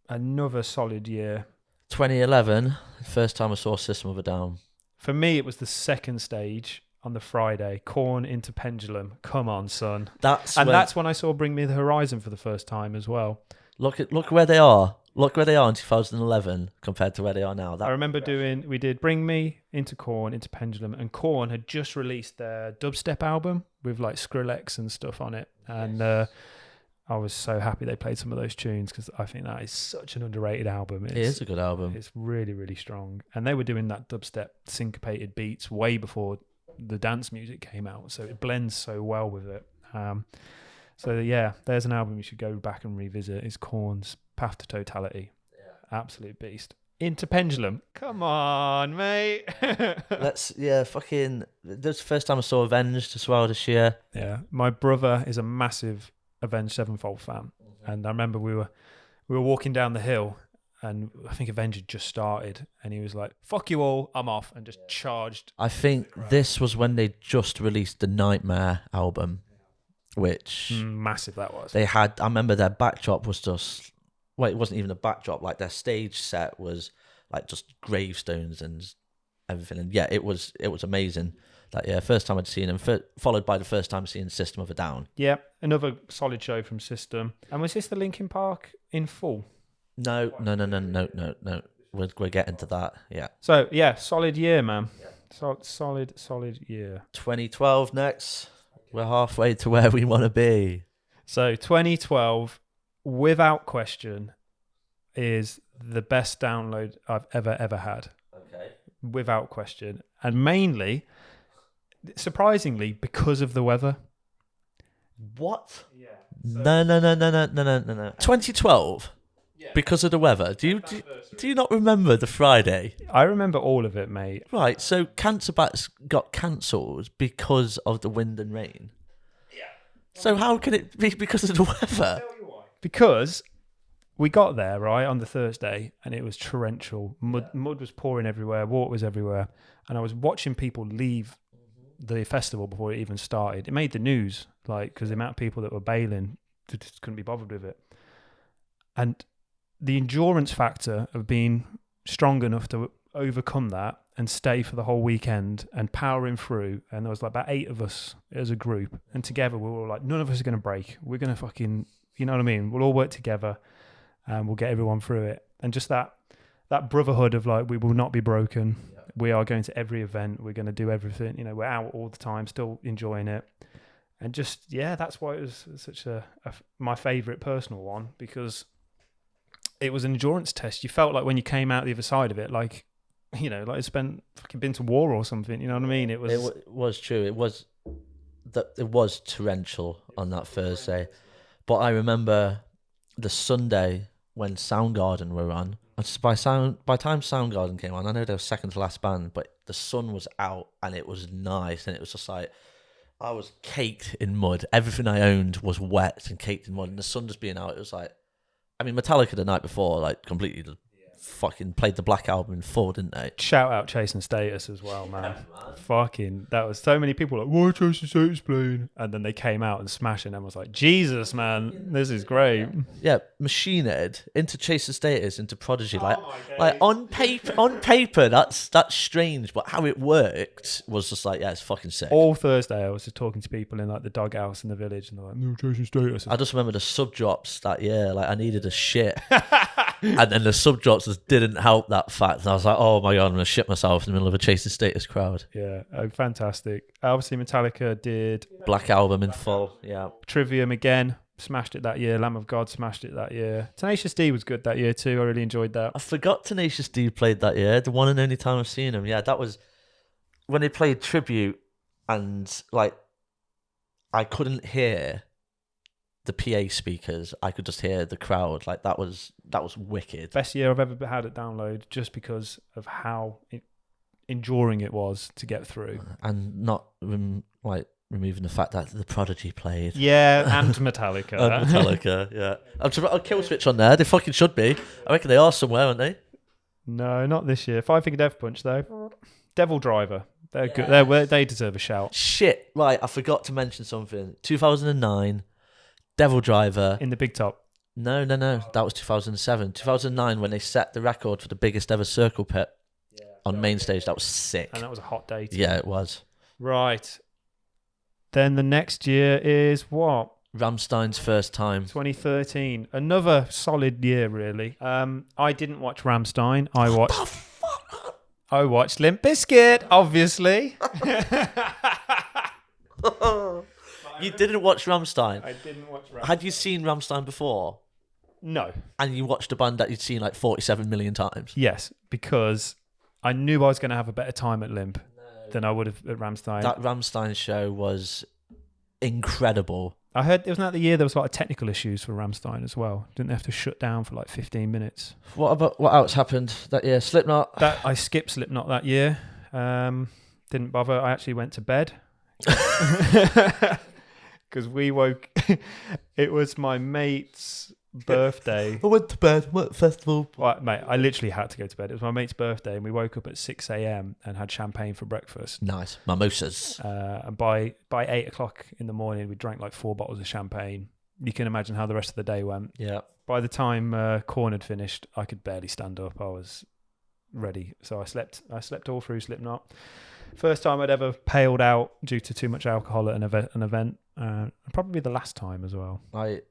another solid year. 2011, first time I saw System of a Down. For me, it was the second stage on the Friday. Korn into Pendulum. Come on, son. That's when I saw Bring Me the Horizon for the first time as well. Look where they are. Look where they are in 2011 compared to where they are now. I remember we did Bring Me into Korn, into Pendulum, and Korn had just released their dubstep album with like Skrillex and stuff on it. And I was so happy they played some of those tunes, because I think that is such an underrated album. It is a good album. It's really, really strong. And they were doing that dubstep syncopated beats way before the dance music came out. So it blends so well with it. So yeah, there's an album you should go back and revisit. It's Korn's Path to Totality. Yeah. Absolute beast. Into Pendulum. Come on, mate. That's fucking. That's the first time I saw Avenged as well this year. Yeah, my brother is a massive Avenged Sevenfold fan, and I remember we were walking down the hill, and I think Avenged just started, and he was like, "Fuck you all, I'm off," and just charged. I think this was when they just released the Nightmare album, which Massive that was. they had. I remember their backdrop was just, well, it wasn't even a backdrop. Like their stage set was like just gravestones and everything. And yeah, it was amazing. That first time I'd seen them, followed by the first time seeing System of a Down. Yeah, another solid show from System. And was this the Linkin Park in full? No. We're getting to that. Yeah. So yeah, solid year, man. Solid year. 2012 next. We're halfway to where we want to be. So 2012, without question, is the best download I've ever had. Okay. Without question. And mainly, surprisingly, because of the weather. What? Yeah. No. 2012? Yeah. Because of the weather. Do you not remember the Friday? I remember all of it, mate. Right, so Cancer Bats got cancelled because of the wind and rain. Yeah. So how can it be because of the weather? Because we got there, right, on the Thursday, and it was torrential. Mud was pouring everywhere, water was everywhere. And I was watching people leave the festival before it even started. It made the news, like, because the amount of people that were bailing just couldn't be bothered with it. And the endurance factor of being strong enough to overcome that and stay for the whole weekend and powering through, and there was like about 8 of us as a group, and together we were like, none of us are going to break. We're going to fucking, you know what I mean? We'll all work together and we'll get everyone through it. And just that brotherhood of like, we will not be broken. Yeah. We are going to every event. We're going to do everything. You know, we're out all the time, still enjoying it. And just, yeah, that's why it was such my favourite personal one, because it was an endurance test. You felt like when you came out the other side of it, like, you know, like it's been to war or something. You know what I mean? It was true. It was torrential on that Thursday, but I remember the Sunday when Soundgarden were on. By the time Soundgarden came on, I know they were second to last band, but the sun was out and it was nice, and it was just like I was caked in mud. Everything I owned was wet and caked in mud, and the sun just being out, it was like. I mean, Metallica the night before, like, completely fucking played the Black Album in full, didn't they? Shout out Chasing Status as well, man. Fucking, that was so many people like, why Chasing Status playing? And then they came out and smashed it, and I was like, Jesus, man, this is great. Yeah, Machine Head into Chasing Status into Prodigy, like on paper, that's strange, but how it worked was just like, yeah, it's fucking sick. All Thursday, I was just talking to people in like the doghouse in the village, and they're like, no, Chasing Status. I just remember the sub drops that year, like I needed a shit. And then the sub drops just didn't help that fact. And I was like, oh my God, I'm going to shit myself in the middle of a Chasing Status crowd. Yeah, fantastic. Obviously, Metallica did Black Album in full, yeah. Trivium again, smashed it that year. Lamb of God smashed it that year. Tenacious D was good that year too. I really enjoyed that. I forgot Tenacious D played that year. The one and only time I've seen him. Yeah, that was when they played Tribute, and like I couldn't hear the PA speakers. I could just hear the crowd. Like that was wicked. Best year I've ever had at Download, just because of how enduring it was to get through, and not removing the fact that the Prodigy played. Yeah, and Metallica. Yeah. I'll kill switch on there. They fucking should be. I reckon they are somewhere, aren't they? No, not this year. Five Finger Death Punch though. Devil Driver. They're good. They deserve a shout. Shit. Right, I forgot to mention something. 2009. Devil Driver. In the Big Top. No. That was 2007. 2009 when they set the record for the biggest ever circle pit on main stage. That was sick. And that was a hot day too. Yeah, it was. Right. Then the next year is what? Rammstein's first time. 2013. Another solid year, really. I didn't watch Rammstein. I watched Limp Bizkit, obviously. You didn't watch Rammstein? I didn't watch Rammstein. Had you seen Rammstein before? No. And you watched a band that you'd seen like 47 million times? Yes, because I knew I was going to have a better time at Limp than I would have at Rammstein. That Rammstein show was incredible. I heard it was not the year there was a lot of technical issues for Rammstein as well. Didn't they have to shut down for like 15 minutes? What else happened that year? Slipknot? I skipped Slipknot that year. Didn't bother. I actually went to bed. Because we woke, it was my mate's birthday. I went to bed. Went to festival. Well, mate, I literally had to go to bed. It was my mate's birthday, and we woke up at 6 a.m. and had champagne for breakfast. Nice. Mimosas. And by 8 o'clock in the morning, we drank like 4 bottles of champagne. You can imagine how the rest of the day went. Yeah. By the time Korn had finished, I could barely stand up. I was ready, so I slept all through Slipknot. First time I'd ever paled out due to too much alcohol at an event. Probably the last time as well.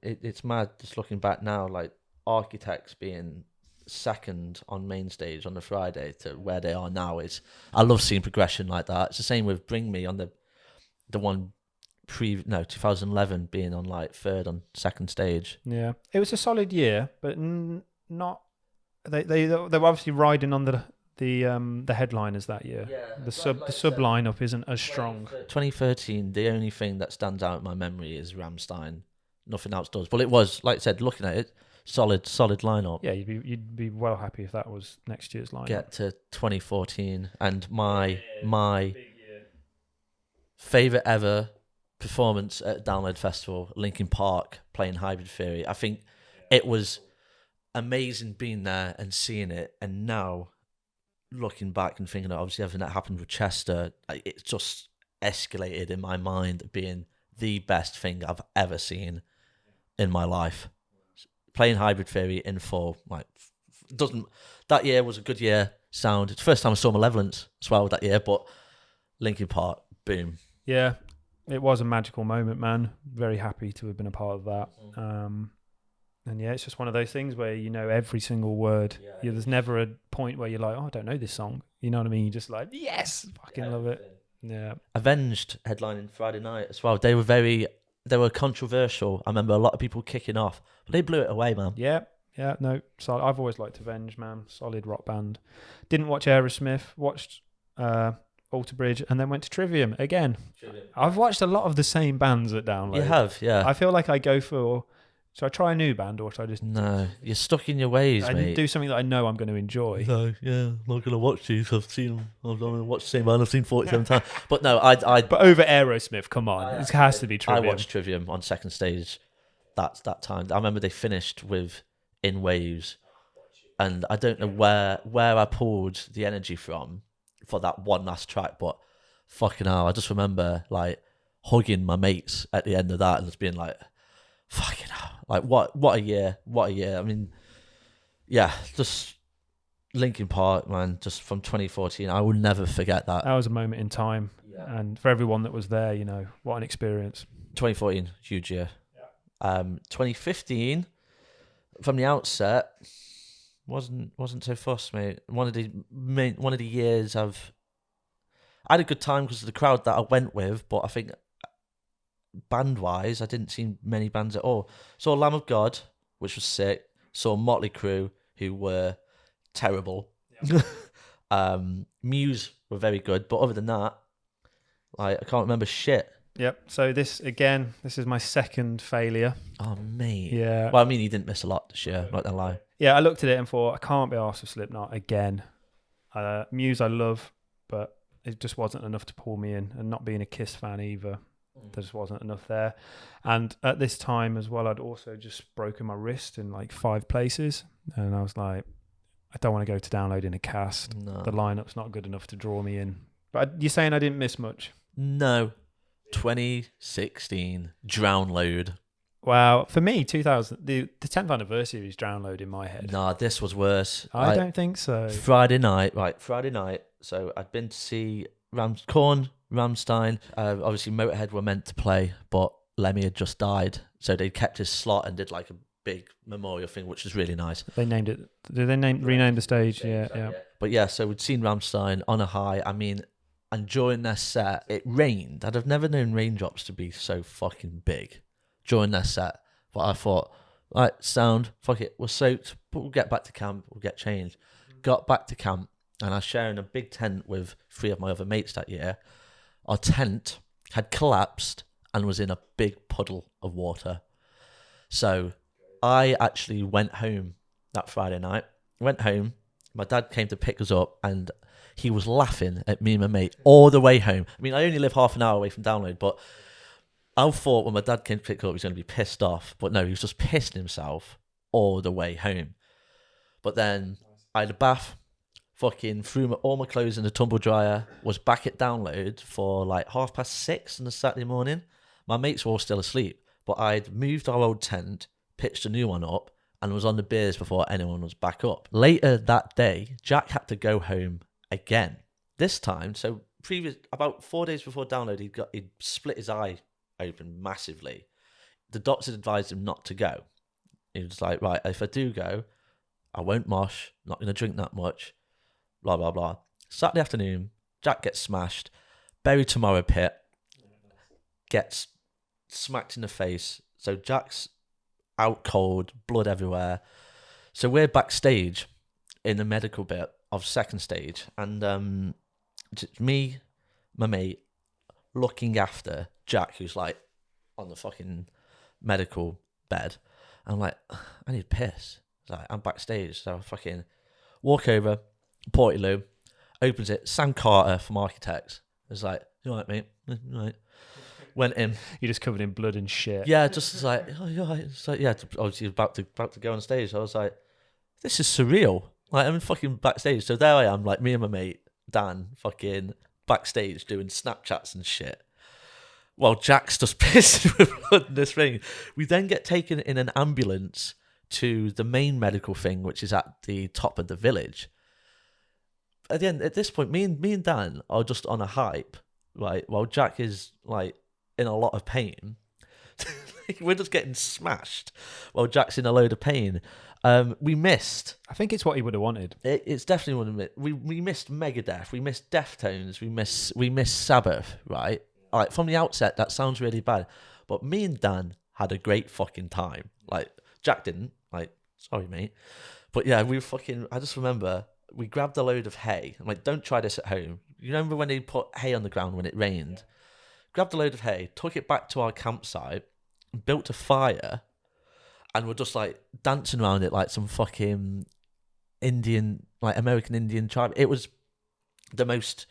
It's mad just looking back now, like Architects being second on main stage on the Friday to where they are now. I love seeing progression like that. It's the same with Bring Me on the one 2011 being on like third on second stage. Yeah, it was a solid year, but not. They were obviously riding on the headliners that year. Yeah, the sub lineup isn't as strong. 2013, the only thing that stands out in my memory is Rammstein. Nothing else does. But it was, like I said, looking at it, solid lineup. Yeah, you'd be well happy if that was next year's lineup. Get to 2014 and my favorite ever performance at Download Festival, Linkin Park playing Hybrid Theory. I think it was amazing being there and seeing it, and now looking back and thinking of obviously everything that happened with Chester, it just escalated in my mind being the best thing I've ever seen in my life. Playing Hybrid Theory in full, that year was a good year. Sound. It's the first time I saw Malevolence as well that year, but Linkin Park, boom. Yeah, it was a magical moment, man. Very happy to have been a part of that. And yeah, it's just one of those things where you know every single word. Yeah, there's never a point where you're like, oh, I don't know this song. You know what I mean? You're just like, yes, fucking love it. Yeah. Avenged headlining Friday night as well. They were controversial. I remember a lot of people kicking off, but they blew it away, man. Yeah, no. So I've always liked Avenged, man. Solid rock band. Didn't watch Aerosmith. Watched Alter Bridge, and then went to Trivium again. I've watched a lot of the same bands at Download. You have, yeah. I feel like I go for. So I try a new band, or should I just... No, you're stuck in your ways, mate. Do something that I know I'm going to enjoy. No, yeah, I'm not going to watch these. I've seen them. I'm going to watch the same band I've seen 47 times. But no, But over Aerosmith, come on. It has to be Trivium. I watched Trivium on second stage that time. I remember they finished with In Waves. And I don't know where I pulled the energy from for that one last track, but fucking hell, I just remember like hugging my mates at the end of that and just being like, fucking hell. Like, what a year. I mean, yeah, just Linkin Park, man, just from 2014. I will never forget that. That was a moment in time. Yeah. And for everyone that was there, you know, what an experience. 2014, huge year. Yeah. 2015, from the outset, wasn't so fussed, mate. One of the years I had a good time because of the crowd that I went with, but I think band-wise, I didn't see many bands at all. Saw Lamb of God, which was sick. Saw Motley Crue, who were terrible. Yeah. Muse were very good, but other than that, like, I can't remember shit. Yep. So this is my second failure. Oh, mate. Yeah. Well, I mean, you didn't miss a lot this year, not gonna lie. Yeah, I looked at it and thought, I can't be arsed with Slipknot again. Muse I love, but it just wasn't enough to pull me in, and not being a Kiss fan either. There just wasn't enough there. And at this time as well, I'd also just broken my wrist in like 5 places. And I was like, I don't want to go to Download in a cast. No. The lineup's not good enough to draw me in. But you're saying I didn't miss much? No. 2016, Drownload. Wow. For me, 2000, the 10th anniversary is Drownload in my head. Nah, this was worse. I don't think so. Friday night. So I'd been to see Korn, Rammstein. Obviously, Motorhead were meant to play, but Lemmy had just died, so they kept his slot and did like a big memorial thing, which was really nice. They named it. Did they rename the stage? Yeah. But yeah, so we'd seen Rammstein on a high. I mean, and during their set, it rained. I'd have never known raindrops to be so fucking big during their set. But I thought, right, sound, fuck it, we're soaked, but we'll get back to camp, we'll get changed. Got back to camp, and I was sharing a big tent with 3 of my other mates that year. Our tent had collapsed and was in a big puddle of water. So I actually went home that Friday night. Went home. My dad came to pick us up, and he was laughing at me and my mate all the way home. I mean, I only live half an hour away from Download, but I thought when my dad came to pick us up, he was going to be pissed off. But no, he was just pissing himself all the way home. But then I had a bath, fucking threw all my clothes in the tumble dryer, was back at Download for like 6:30 on a Saturday morning. My mates were all still asleep, but I'd moved our old tent, pitched a new one up, and was on the beers before anyone was back up. Later that day, Jack had to go home again. This time, so about 4 days before Download, he'd split his eye open massively. The doctors advised him not to go. He was like, right, if I do go, I won't mosh, not going to drink that much, blah, blah, blah. Saturday afternoon, Jack gets smashed, buried tomorrow pit, gets smacked in the face. So Jack's out cold, blood everywhere. So we're backstage in the medical bit of second stage, and just me, my mate, looking after Jack, who's like on the fucking medical bed. And I'm like, I need piss. Like, I'm backstage, so I fucking walk over, Portaloo, opens it. Sam Carter from Architects is like, you all right, mate? You all right? Went in. You're just covered in blood and shit. Yeah, just like, oh, you all right? It's like, yeah, obviously about to go on stage. I was like, this is surreal. Like, I'm fucking backstage. So there I am, like me and my mate, Dan, fucking backstage doing Snapchats and shit. Well, Jack's just pissed with blood in this ring. We then get taken in an ambulance to the main medical thing, which is at the top of the village. At this point, me and Dan are just on a hype, right? While Jack is like in a lot of pain. We're just getting smashed while Jack's in a load of pain. We missed. I think it's what he would have wanted. It's definitely one of it. We missed Megadeth. We missed Deftones. We missed Sabbath. Right. Like from the outset, that sounds really bad, but me and Dan had a great fucking time. Like Jack didn't. Like, sorry, mate. But yeah, I just remember we grabbed a load of hay. I'm like, don't try this at home. You remember when they put hay on the ground when it rained? Grabbed a load of hay, took it back to our campsite, built a fire, and we're just like dancing around it like some fucking Indian, like American Indian tribe. It was the most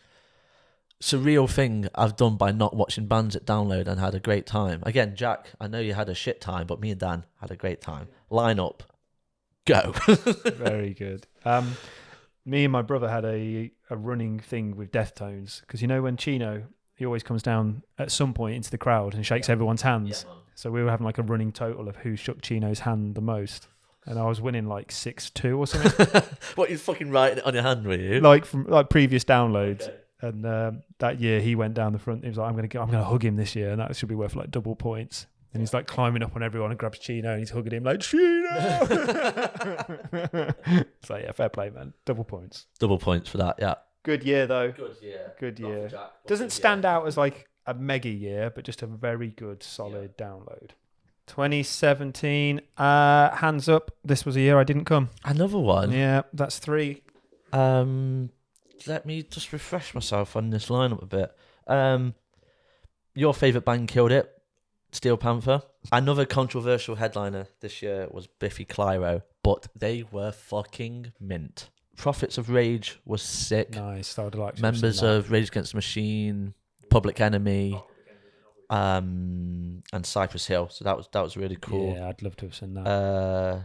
surreal thing I've done by not watching bands at Download, and had a great time. Again, Jack, I know you had a shit time, but me and Dan had a great time. Line up, go. Very good. Me and my brother had a running thing with Deftones, because you know when Chino, he always comes down at some point into the crowd and shakes everyone's hands. Yeah, so we were having like a running total of who shook Chino's hand the most. And I was winning like 6-2 or something. What, you fucking writing it on your hand, were you? Like from like previous downloads. Okay. And that year he went down the front. He was like, I'm gonna hug him this year, and that should be worth like double points. And he's like climbing up on everyone and grabs Chino, and he's hugging him like, Chino! It's like, yeah, fair play, man. Double points. Double points for that, yeah. Good year, though. Good year. Doesn't stand out as like a mega year, but just a very good, solid Download. 2017, hands up. This was a year I didn't come. Another one? Yeah, that's 3. Let me just refresh myself on this lineup a bit. Your favourite band killed it, Steel Panther. Another controversial headliner this year was Biffy Clyro, but they were fucking mint. Prophets of Rage was sick. Nice, I would like to Members of Rage Against the Machine, Public Enemy, and Cypress Hill. So that was really cool. Yeah, I'd love to have seen that.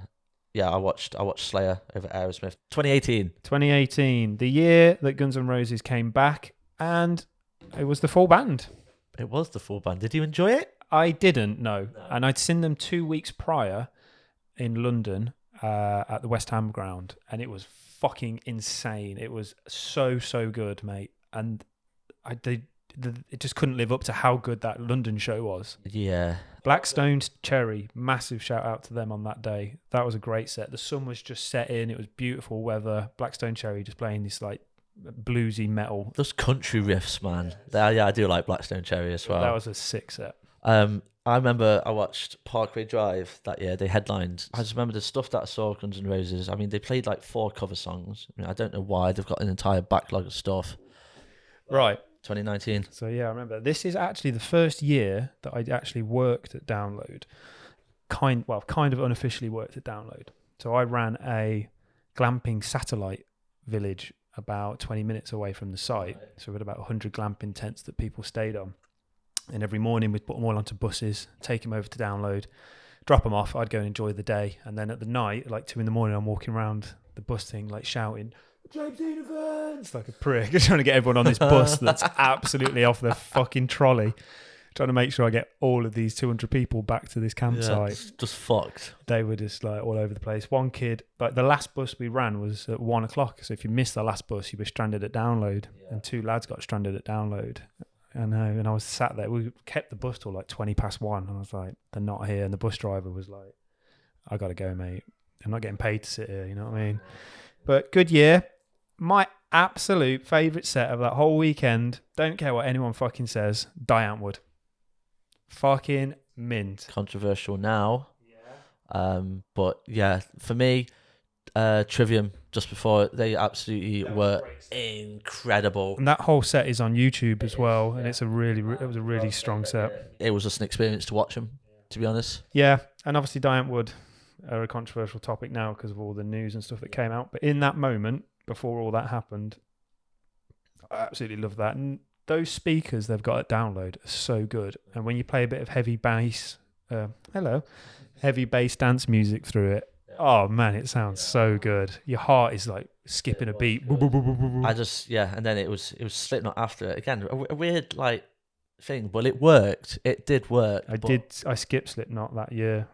Yeah, I watched Slayer over Aerosmith. 2018, the year that Guns N' Roses came back, and it was the full band. It was the full band. Did you enjoy it? I didn't, no. And I'd seen them 2 weeks prior in London at the West Ham ground, and it was fucking insane. It was so good, mate. And it just couldn't live up to how good that London show was. Yeah. Blackstone's Cherry, massive shout out to them on that day. That was a great set. The sun was just set in. It was beautiful weather. Blackstone Cherry just playing this like bluesy metal. Those country riffs, man. Yeah, I do like Blackstone Cherry as well. That was a sick set. I remember I watched Parkway Drive that year. They headlined. I just remember the stuff that I saw of Guns N' Roses. I mean, they played like 4 cover songs. I mean, I don't know why. They've got an entire backlog of stuff. Right. 2019. So yeah, I remember. This is actually the first year that I actually worked at Download. Kind of unofficially worked at Download. So I ran a glamping satellite village about 20 minutes away from the site. So we had about 100 glamping tents that people stayed on. And every morning we'd put them all onto buses, take them over to Download, drop them off. I'd go and enjoy the day, and then at the night, like 2 a.m, I'm walking around the bus thing, like shouting, James Dean events, like a prick, trying to get everyone on this bus that's absolutely off their fucking trolley, trying to make sure I get all of these 200 people back to this campsite. Just fucked. They were just like all over the place. One kid, like the last bus we ran was at 1 o'clock. So if you missed the last bus, you were stranded at Download. And 2 lads got stranded at Download. I know. And I was sat there. We kept the bus till like 1:20. And I was like, they're not here. And the bus driver was like, I got to go, mate. I'm not getting paid to sit here. You know what I mean? But good year. My absolute favourite set of that whole weekend, don't care what anyone fucking says, Antwood. Fucking mint. Controversial now. But yeah, for me, Trivium just before, they absolutely were incredible. And that whole set is on YouTube as well, and it was a really strong set. It was just an experience to watch them, to be honest. Yeah, and obviously Antwood are a controversial topic now because of all the news and stuff that came out. But in that moment, before all that happened, I absolutely love that. And those speakers they've got at Download are so good. And when you play a bit of heavy bass, heavy bass dance music through it, oh man, it sounds so good. Your heart is like skipping a beat. And then it was Slipknot after it. Again, a weird like thing, but it worked. It did work. I skipped Slipknot that year.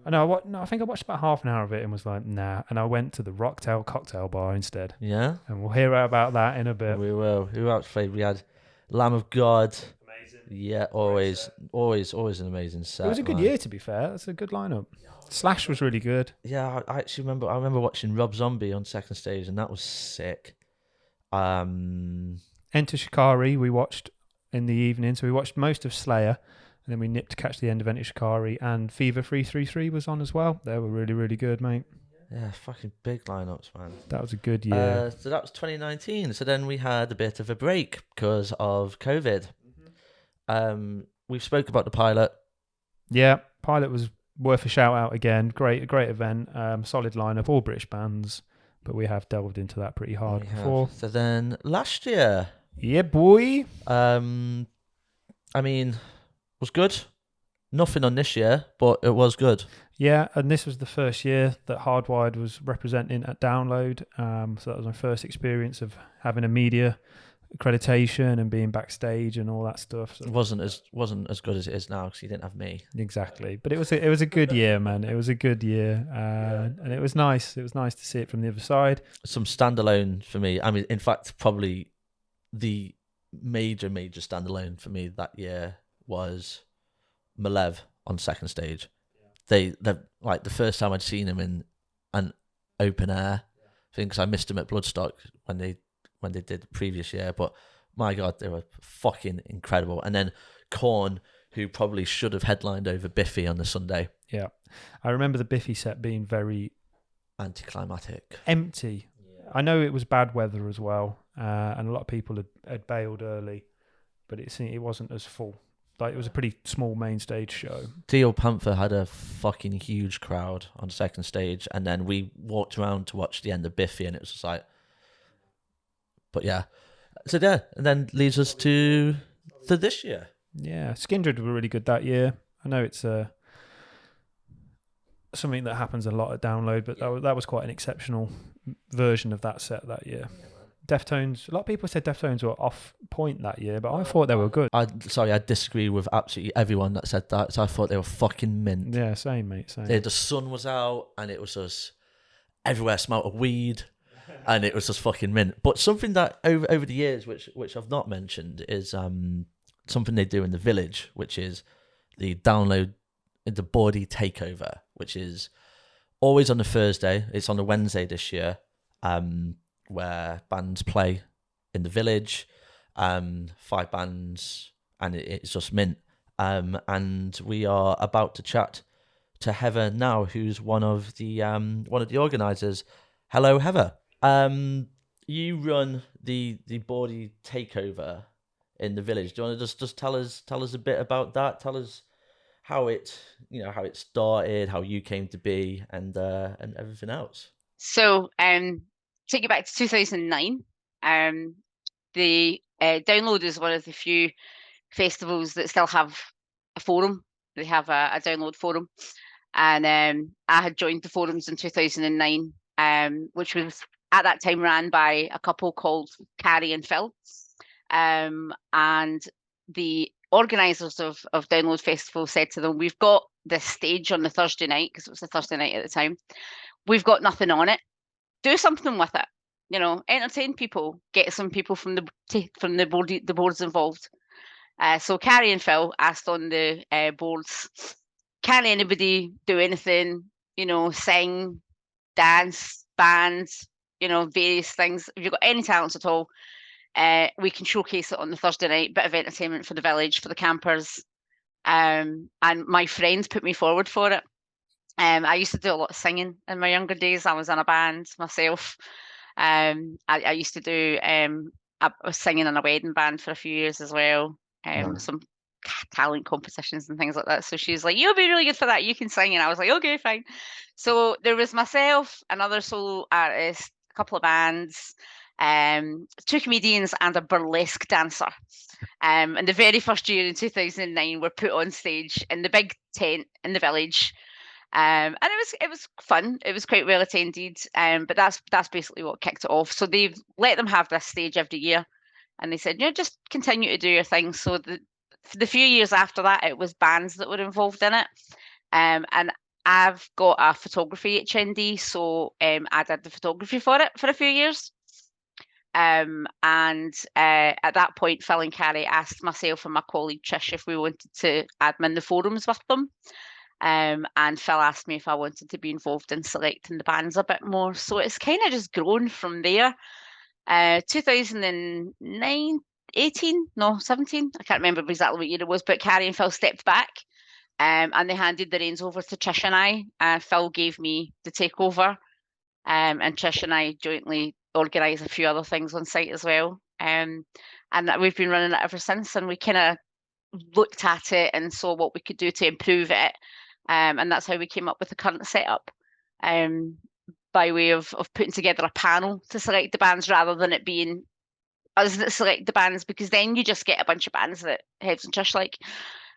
I think I watched about half an hour of it and was like, nah. And I went to the Rocktail Cocktail bar instead. Yeah. And we'll hear about that in a bit. We will. Who else played? We had Lamb of God. Amazing. Yeah, always an amazing set. It was a good year, to be fair. That's a good lineup. Slash was really good. Yeah, I actually remember. I remember watching Rob Zombie on second stage, and that was sick. Enter Shikari we watched in the evening, so we watched most of Slayer, and then we nipped to catch the end of Enter Shikari, and Fever 333 was on as well. They were really, really good, mate. Yeah, fucking big lineups, man. That was a good year. So that was 2019. So then we had a bit of a break because of COVID. We've spoke about the Piolt. Yeah, Piolt was worth a shout out again. Great event. Solid lineup, all British bands, but we have delved into that pretty hard before. So then last year, yeah, boy. I mean, was good. Nothing on this year, but it was good. Yeah, and this was the first year that Hardwired was representing at Download. So that was my first experience of having a media accreditation and being backstage and all that stuff. So it wasn't as good as it is now because you didn't have me. Exactly, but it was a good year, man. It was a good year, and it was nice. It was nice to see it from the other side. Some standalone for me. I mean, in fact, probably the major standalone for me that year was Malev on second stage. They like the first time I'd seen him in an open air thing because I missed him at Bloodstock when they did the previous year, but my God, they were fucking incredible. And then Korn, who probably should have headlined over Biffy on the Sunday. Yeah, I remember the Biffy set being very anticlimactic, empty. Yeah. I know it was bad weather as well, and a lot of people had bailed early, but it wasn't as full. Like, it was a pretty small main stage show. Steel Panther had a fucking huge crowd on second stage, and then we walked around to watch the end of Biffy, and it was just like, but yeah. So yeah, and then leads us to this year. Yeah, Skindred were really good that year. I know it's something that happens a lot at Download, but that was quite an exceptional version of that set that year. Deftones, a lot of people said Deftones were off point that year, but I thought they were good. I disagree with absolutely everyone that said that. So I thought they were fucking mint. Yeah, same, mate, same. The sun was out, and it was just everywhere smelled of weed, and it was just fucking mint. But something that over the years, which I've not mentioned, is something they do in the village, which is the Download, the body takeover, which is always on a Thursday. It's on a Wednesday this year. Where bands play in the village, 5 bands, and it's just mint. And we are about to chat to Heather now, who's one of the organisers. Hello, Heather. You run the body takeover in the village. Do you want to just tell us a bit about that? Tell us how it started, how you came to be, and everything else. So, take you back to 2009. The Download is one of the few festivals that still have a forum. They have a Download forum. And I had joined the forums in 2009, which was at that time ran by a couple called Carrie and Phil. And the organisers of Download Festival said to them, we've got this stage on the Thursday night, because it was a Thursday night at the time. We've got nothing on it. Do something with it. You know, entertain people, get some people from the boards involved. So Carrie and Phil asked on the boards, can anybody do anything, you know, sing, dance, bands, you know, various things. If you've got any talents at all, we can showcase it on the Thursday night, bit of entertainment for the village, for the campers. And my friends put me forward for it. I used to do a lot of singing in my younger days. I was in a band myself. I used to do, I was singing in a wedding band for a few years as well. Some talent competitions and things like that. So she's like, you'll be really good for that. You can sing. And I was like, okay, fine. So there was myself, another solo artist, a couple of bands, 2 comedians and a burlesque dancer. And the very first year in 2009, we're put on stage in the big tent in the village. And it was fun. It was quite well attended. But that's basically what kicked it off. So they've let them have this stage every year. And they said, just continue to do your thing. So the few years after that, it was bands that were involved in it. And I've got a photography HND, so I did the photography for it for a few years. And at that point, Phil and Carrie asked myself and my colleague Trish if we wanted to admin the forums with them. And Phil asked me if I wanted to be involved in selecting the bands a bit more. So it's kind of just grown from there. 2009, 17, I can't remember exactly what year it was, but Carrie and Phil stepped back and they handed the reins over to Trish and I. Phil gave me the takeover, and Trish and I jointly organised a few other things on site as well. And we've been running it ever since, and we kind of looked at it and saw what we could do to improve it. And that's how we came up with the current setup, by way of putting together a panel to select the bands rather than it being us that select the bands, because then you just get a bunch of bands that Heads and Trish like.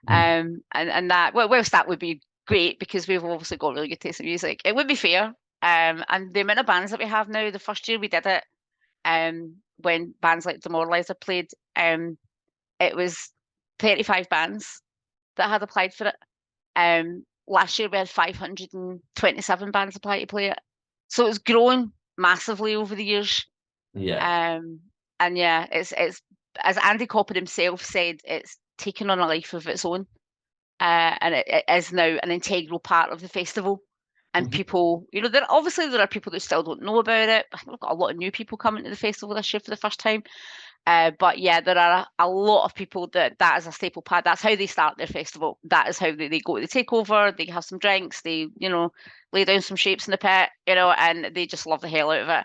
And that, whilst that would be great because we've obviously got really good taste in music, it would be fair. And the amount of bands that we have now, the first year we did it, when bands like Demoralizer played, it was 35 bands that had applied for it. Last year we had 527 bands apply to play it. So it's grown massively over the years. Yeah. And yeah, it's as Andy Coppin himself said, it's taken on a life of its own. And it is now an integral part of the festival. And people, there are people that still don't know about it. We've got a lot of new people coming to the festival this year for the first time. But yeah, there are a lot of people that is a staple part. That's how they start their festival. That is how they go to the takeover. They have some drinks. They, lay down some shapes in the pit, and they just love the hell out of it.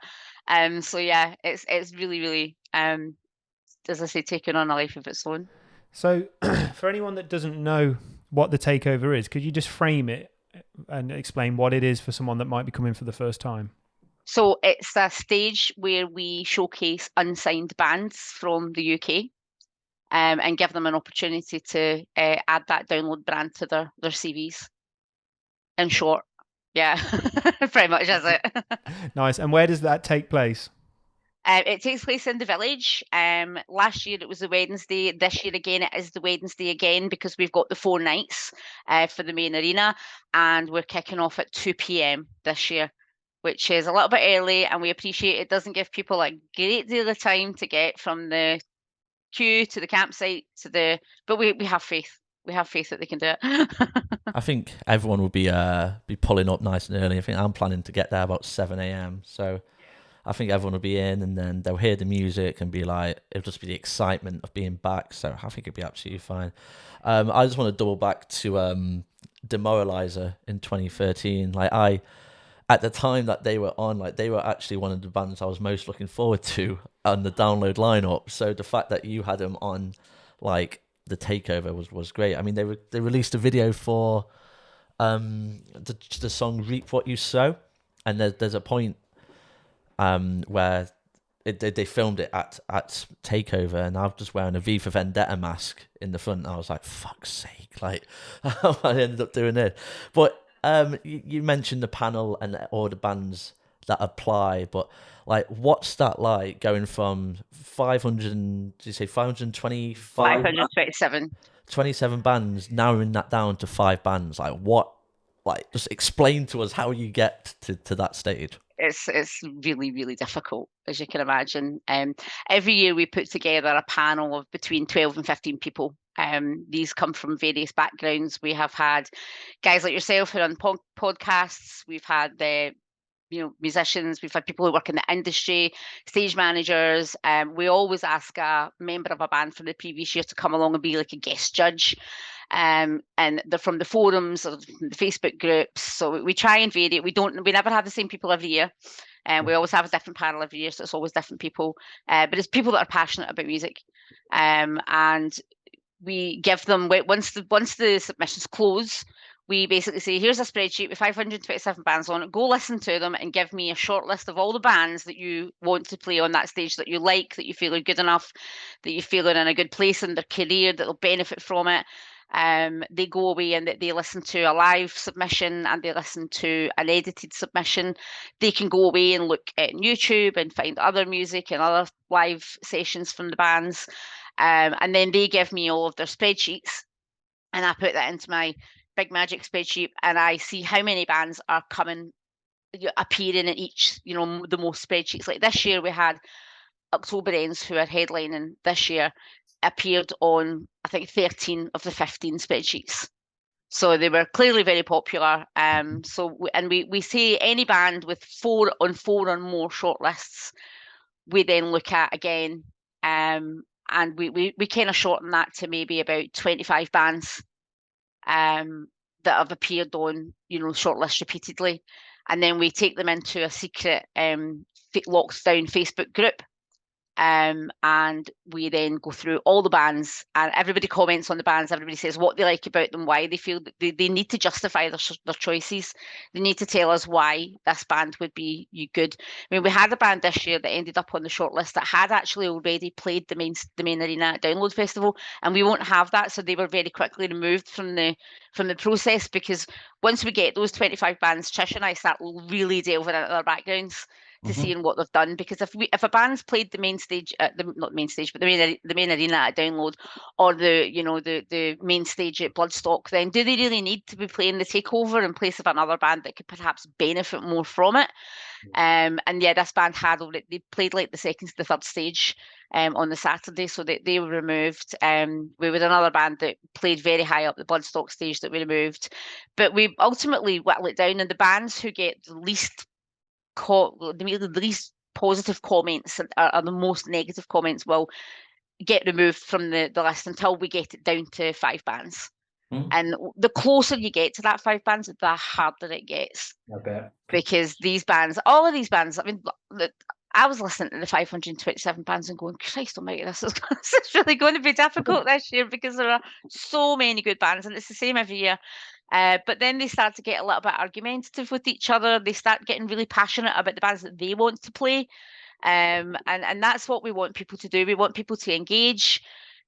So yeah, it's really, really, as I say, taking on a life of its own. So for anyone that doesn't know what the takeover is, could you just frame it and explain what it is for someone that might be coming for the first time? So it's a stage where we showcase unsigned bands from the UK, and give them an opportunity to add that Download brand to their CVs. In short, yeah, pretty much is it. Nice. And where does that take place? It takes place in the village. Last year it was the Wednesday. This year again it is the Wednesday again, because we've got the 4 nights for the main arena, and we're kicking off at 2 p.m. this year, which is a little bit early, and we appreciate it doesn't give people a great deal of time to get from the queue to the campsite but we have faith. We have faith that they can do it. I think everyone will be pulling up nice and early. I think I'm planning to get there about 7 a.m. So I think everyone will be in, and then they'll hear the music and be like, it'll just be the excitement of being back. So I think it'll be absolutely fine. I just want to double back to Demoralizer in 2013. At the time that they were on, they were actually one of the bands I was most looking forward to on the Download lineup. So the fact that you had them on, the takeover was great. I mean, they released a video for the song "Reap What You Sow," and there's a point where they filmed it at Takeover, and I was just wearing a V for Vendetta mask in the front. And I was like, "Fuck's sake!" I ended up doing it, but You mentioned the panel and all the bands that apply, but like, what's that like going from 500? Did you say 525? 527. 27 bands, narrowing that down to 5 bands. Like, what? Like, just explain to us how you get to that stage. It's really, really difficult, as you can imagine. Every year we put together a panel of between 12 and 15 people. These come from various backgrounds. We have had guys like yourself who are on podcasts. We've had the musicians. We've had people who work in the industry, stage managers. We always ask a member of a band from the previous year to come along and be like a guest judge. And they're from the forums or the Facebook groups. So we try and vary it. We never have the same people every year. And we always have a different panel every year. So it's always different people. But it's people that are passionate about music. And we give them, once the submissions close, we basically say, here's a spreadsheet with 527 bands on it. Go listen to them and give me a short list of all the bands that you want to play on that stage, that you like, that you feel are good enough, that you feel are in a good place in their career, that they'll benefit from it. They go away and they listen to a live submission and they listen to an edited submission. They can go away and look at YouTube and find other music and other live sessions from the bands. And then they give me all of their spreadsheets and I put that into my big magic spreadsheet and I see how many bands are appearing in each, the most spreadsheets. Like this year we had October Ends, who are headlining this year, appeared on, I think, 13 of the 15 spreadsheets. So they were clearly very popular. We say any band with 4 or more shortlists, we then look at again. And we kind of shorten that to maybe about 25 bands that have appeared on, shortlists repeatedly. And then we take them into a secret locked down Facebook group. And we then go through all the bands and everybody comments on the bands. Everybody says what they like about them, why they feel that they need to justify their choices. They need to tell us why this band would be good. I mean, we had a band this year that ended up on the shortlist that had actually already played the main arena at Download Festival, and we won't have that. So they were very quickly removed from the process, because once we get those 25 bands, Trish and I start really delving into their backgrounds to seeing what they've done. Because if a band's played the main stage at not main stage, but the main arena at Download, or the main stage at Bloodstock, then do they really need to be playing the Takeover in place of another band that could perhaps benefit more from it? And yeah, this band had already, they played like the second to the third stage on the Saturday, so they were removed. We had another band that played very high up the Bloodstock stage that we removed, but we ultimately whittled it down, and the bands who get the least positive comments are the most negative comments will get removed from the list until we get it down to 5 bands. And the closer you get to that 5 bands, the harder it gets. I bet. Because all of these bands, I mean, I was listening to the 527 bands and going, Christ almighty, this is really going to be difficult this year, because there are so many good bands, and it's the same every year. But then they start to get a little bit argumentative with each other. They start getting really passionate about the bands that they want to play. And that's what we want people to do. We want people to engage.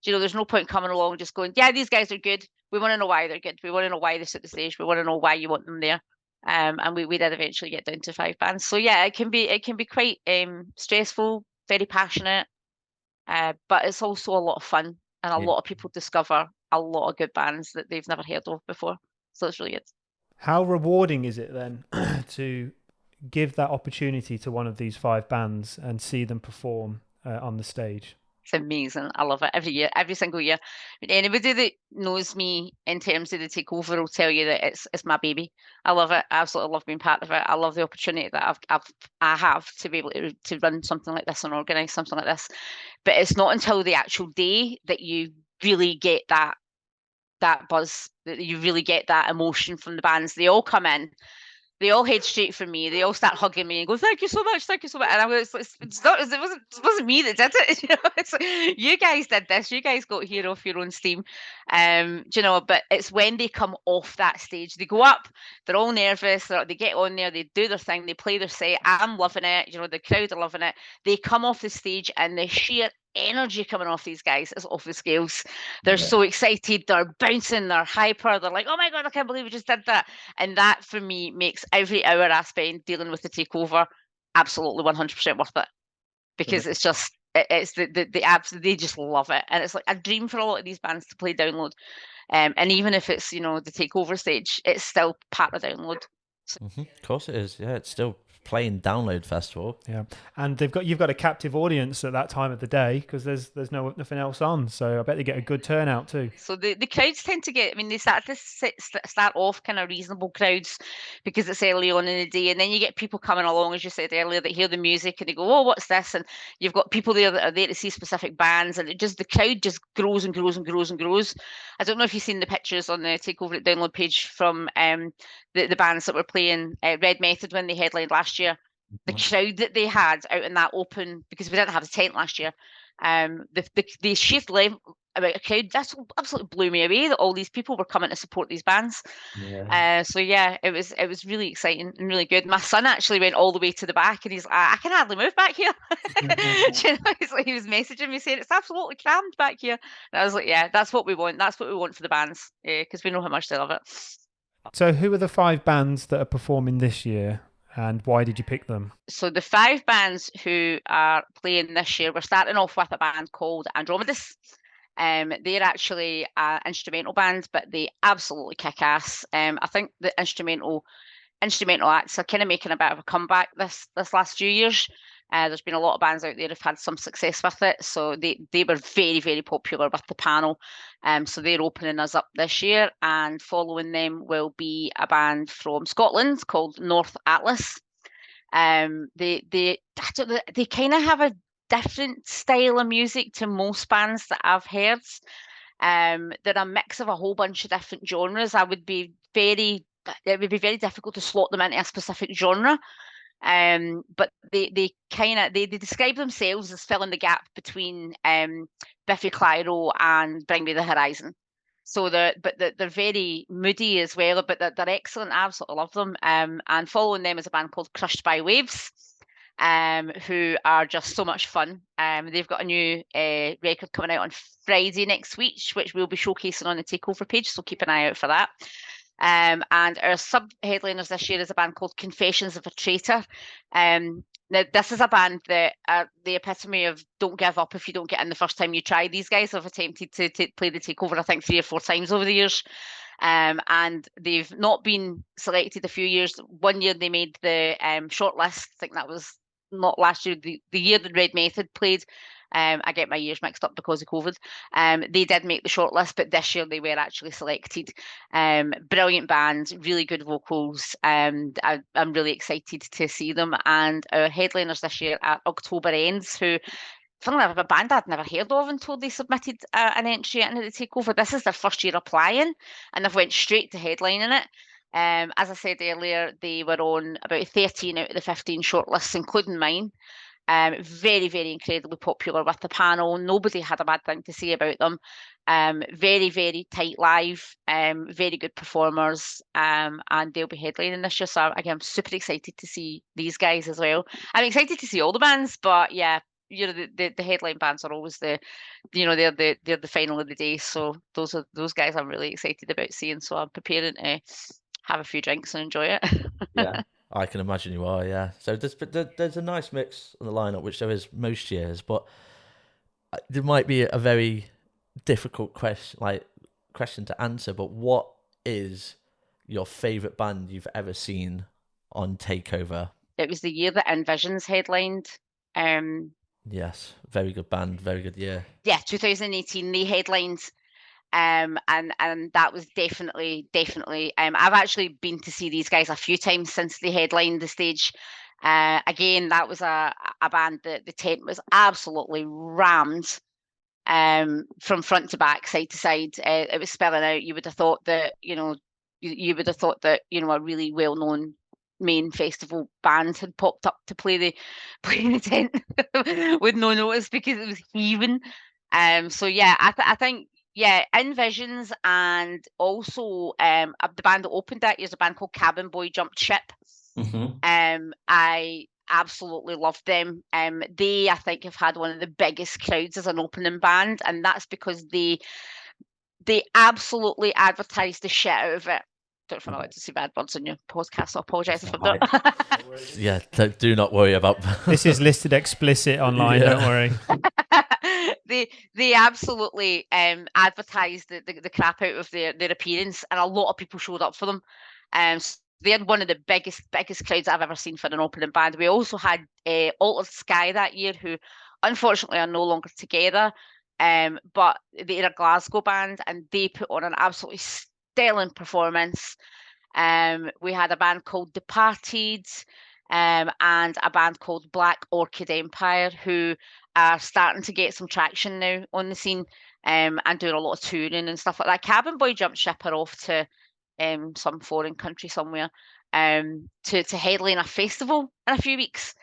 There's no point coming along just going, yeah, these guys are good. We want to know why they're good. We want to know why they're at the stage. We want to know why you want them there. And we did eventually get down to 5 bands. So yeah, it can be quite stressful, very passionate, but it's also a lot of fun, and a lot of people discover a lot of good bands that they've never heard of before. So it's really good. How rewarding is it then to give that opportunity to one of these 5 bands and see them perform on the stage? It's amazing. I love it every year, every single year. Anybody that knows me in terms of the Takeover will tell you that it's my baby. I love it. I absolutely love being part of it. I love the opportunity that I have to be able to run something like this and organise something like this. But it's not until the actual day that you really get that buzz, that you really get that emotion from the bands. They all come in. They all head straight for me. They all start hugging me and go, "Thank you so much, thank you so much." And I was, it wasn't me that did it. It's like, you guys did this. You guys got here off your own steam. You know, but it's when they come off that stage, they go up, they're all nervous, they get on there, they do their thing, they play their set. I'm loving it. You know, the crowd are loving it. They come off the stage, and the sheer energy coming off these guys is off the scales. They're so excited, they're bouncing, they're hyper, they're like, oh my God, I can't believe we just did that. And that for me makes every hour I spend dealing with the takeover absolutely 100% worth it, because it's just, it's the apps, they just love it. And it's like a dream for a lot of these bands to play Download. And even if it's, you know, the takeover stage, it's still part of Download. Of course it is. Yeah, it's still playing Download Festival. Yeah, and you've got a captive audience at that time of the day, because there's nothing else on. So I bet they get a good turnout too. So the crowds tend to get, I mean, they start off kind of reasonable crowds because it's early on in the day, and then you get people coming along, as you said earlier, that hear the music and they go, oh, what's this? And you've got people there that are there to see specific bands, and the crowd just grows and grows and grows and grows. I don't know if you've seen the pictures on the Takeover at Download page from the bands that were playing Red Method when they headlined last year. The crowd that they had out in that open, because we didn't have a tent last year, the sheer level about a crowd, that's absolutely blew me away, that all these people were coming to support these bands. So yeah, it was really exciting and really good. My son actually went all the way to the back, and he's like, I can hardly move back here. You know, he was messaging me saying it's absolutely crammed back here, and I was like, yeah, that's what we want. That's what we want for the bands, because we know how much they love it. So who are the 5 bands that are performing this year, and why did you pick them? So the 5 bands who are playing this year, we're starting off with a band called Andromedus. They're actually an instrumental band, but they absolutely kick ass. I think the instrumental acts are kind of making a bit of a comeback this last few years. There's been a lot of bands out there who've had some success with it, so they were very, very popular with the panel. So they're opening us up this year, and following them will be a band from Scotland called North Atlas. They kind of have a different style of music to most bands that I've heard. They're a mix of a whole bunch of different genres. It would be very difficult to slot them into a specific genre. But they describe themselves as filling the gap between Biffy, Clyto and Bring Me the Horizon. So they're very moody as well, but they're excellent. I absolutely love them. And following them is a band called Crushed by Waves, who are just so much fun. They've got a new record coming out on Friday next week, which we'll be showcasing on the Takeover page, so keep an eye out for that. And our sub-headliners this year is a band called Confessions of a Traitor. Now, this is a band that are the epitome of don't give up if you don't get in the first time you try. These guys have attempted to play the Takeover, I think, 3 or 4 times over the years. And they've not been selected a few years. One year they made the shortlist. I think that was not last year, the year that Red Method played. I get my years mixed up because of COVID. They did make the shortlist, but this year they were actually selected. Brilliant band, really good vocals. I'm really excited to see them. And our headliners this year are October Ends, who, funnily enough, a band I'd never heard of until they submitted an entry into the Takeover. This is their first year applying, and they've went straight to headlining it. As I said earlier, they were on about 13 out of the 15 shortlists, including mine. Very, very incredibly popular with the panel. Nobody had a bad thing to say about them. Very, very tight live, very good performers, and they'll be headlining this year. So again, I'm super excited to see these guys as well. I'm excited to see all the bands, but yeah, you know, the headline bands are always they're the final of the day. So those guys I'm really excited about seeing. So I'm preparing to have a few drinks and enjoy it. Yeah. I can imagine you are, yeah. So there's a nice mix on the lineup, which there is most years, but there might be a very difficult question to answer. But what is your favourite band you've ever seen on Takeover? It was the year that Envisions headlined. Yes, very good band, very good year. Yeah, 2018 they headlined. And that was definitely. I've actually been to see these guys a few times since they headlined the stage. Again, that was a band that the tent was absolutely rammed, from front to back, side to side. It was spilling out. You would have thought that, you would have thought that, a really well-known main festival band had popped up to play the tent with no notice, because it was heaving. So yeah, I think, Yeah, In Visions, and also the band that opened that year is a band called Cabin Boy Jumped Ship. I absolutely loved them. They, I think, have had one of the biggest crowds as an opening band, and that's because they absolutely advertised the shit out of it. Don't know if I'm allowed to say bad words on your podcast, so I apologise if I'm not. Yeah, do not worry about this. Is listed explicit online. Don't worry. They absolutely advertised the crap out of their appearance, and a lot of people showed up for them. So they had one of the biggest crowds I've ever seen for an opening band. We also had Altered Sky that year, who unfortunately are no longer together. But they're a Glasgow band, and they put on an absolutely sterling performance. We had a band called Departed, and a band called Black Orchid Empire, who are starting to get some traction now on the scene, and doing a lot of touring and stuff like that. Cabin Boy Jumped Ship are off to some foreign country somewhere to headline a festival in a few weeks.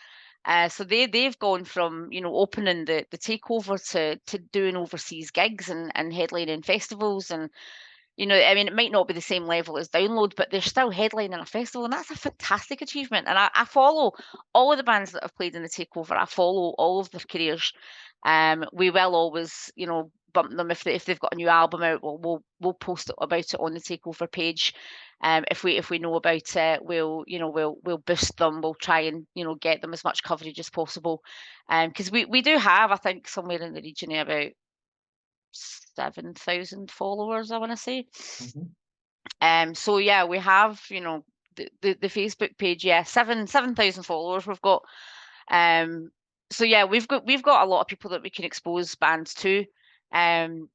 So they've gone from, you know, opening the Takeover to doing overseas gigs and headlining festivals. And, you know, I mean, it might not be the same level as Download, but they're still headlining a festival, and that's a fantastic achievement. And I follow all of the bands that have played in the Takeover. I follow all of their careers. We will always, you know, bump them if they've got a new album out. We'll post about it on the Takeover page. If we know about it, we'll boost them. We'll try and, you know, get them as much coverage as possible. Because we do have, I think, somewhere in the region of about 7,000 followers, I want to say. So yeah, we have, you know, the Facebook page. Yeah, 7,000 followers we've got. So yeah, we've got a lot of people that we can expose bands to. And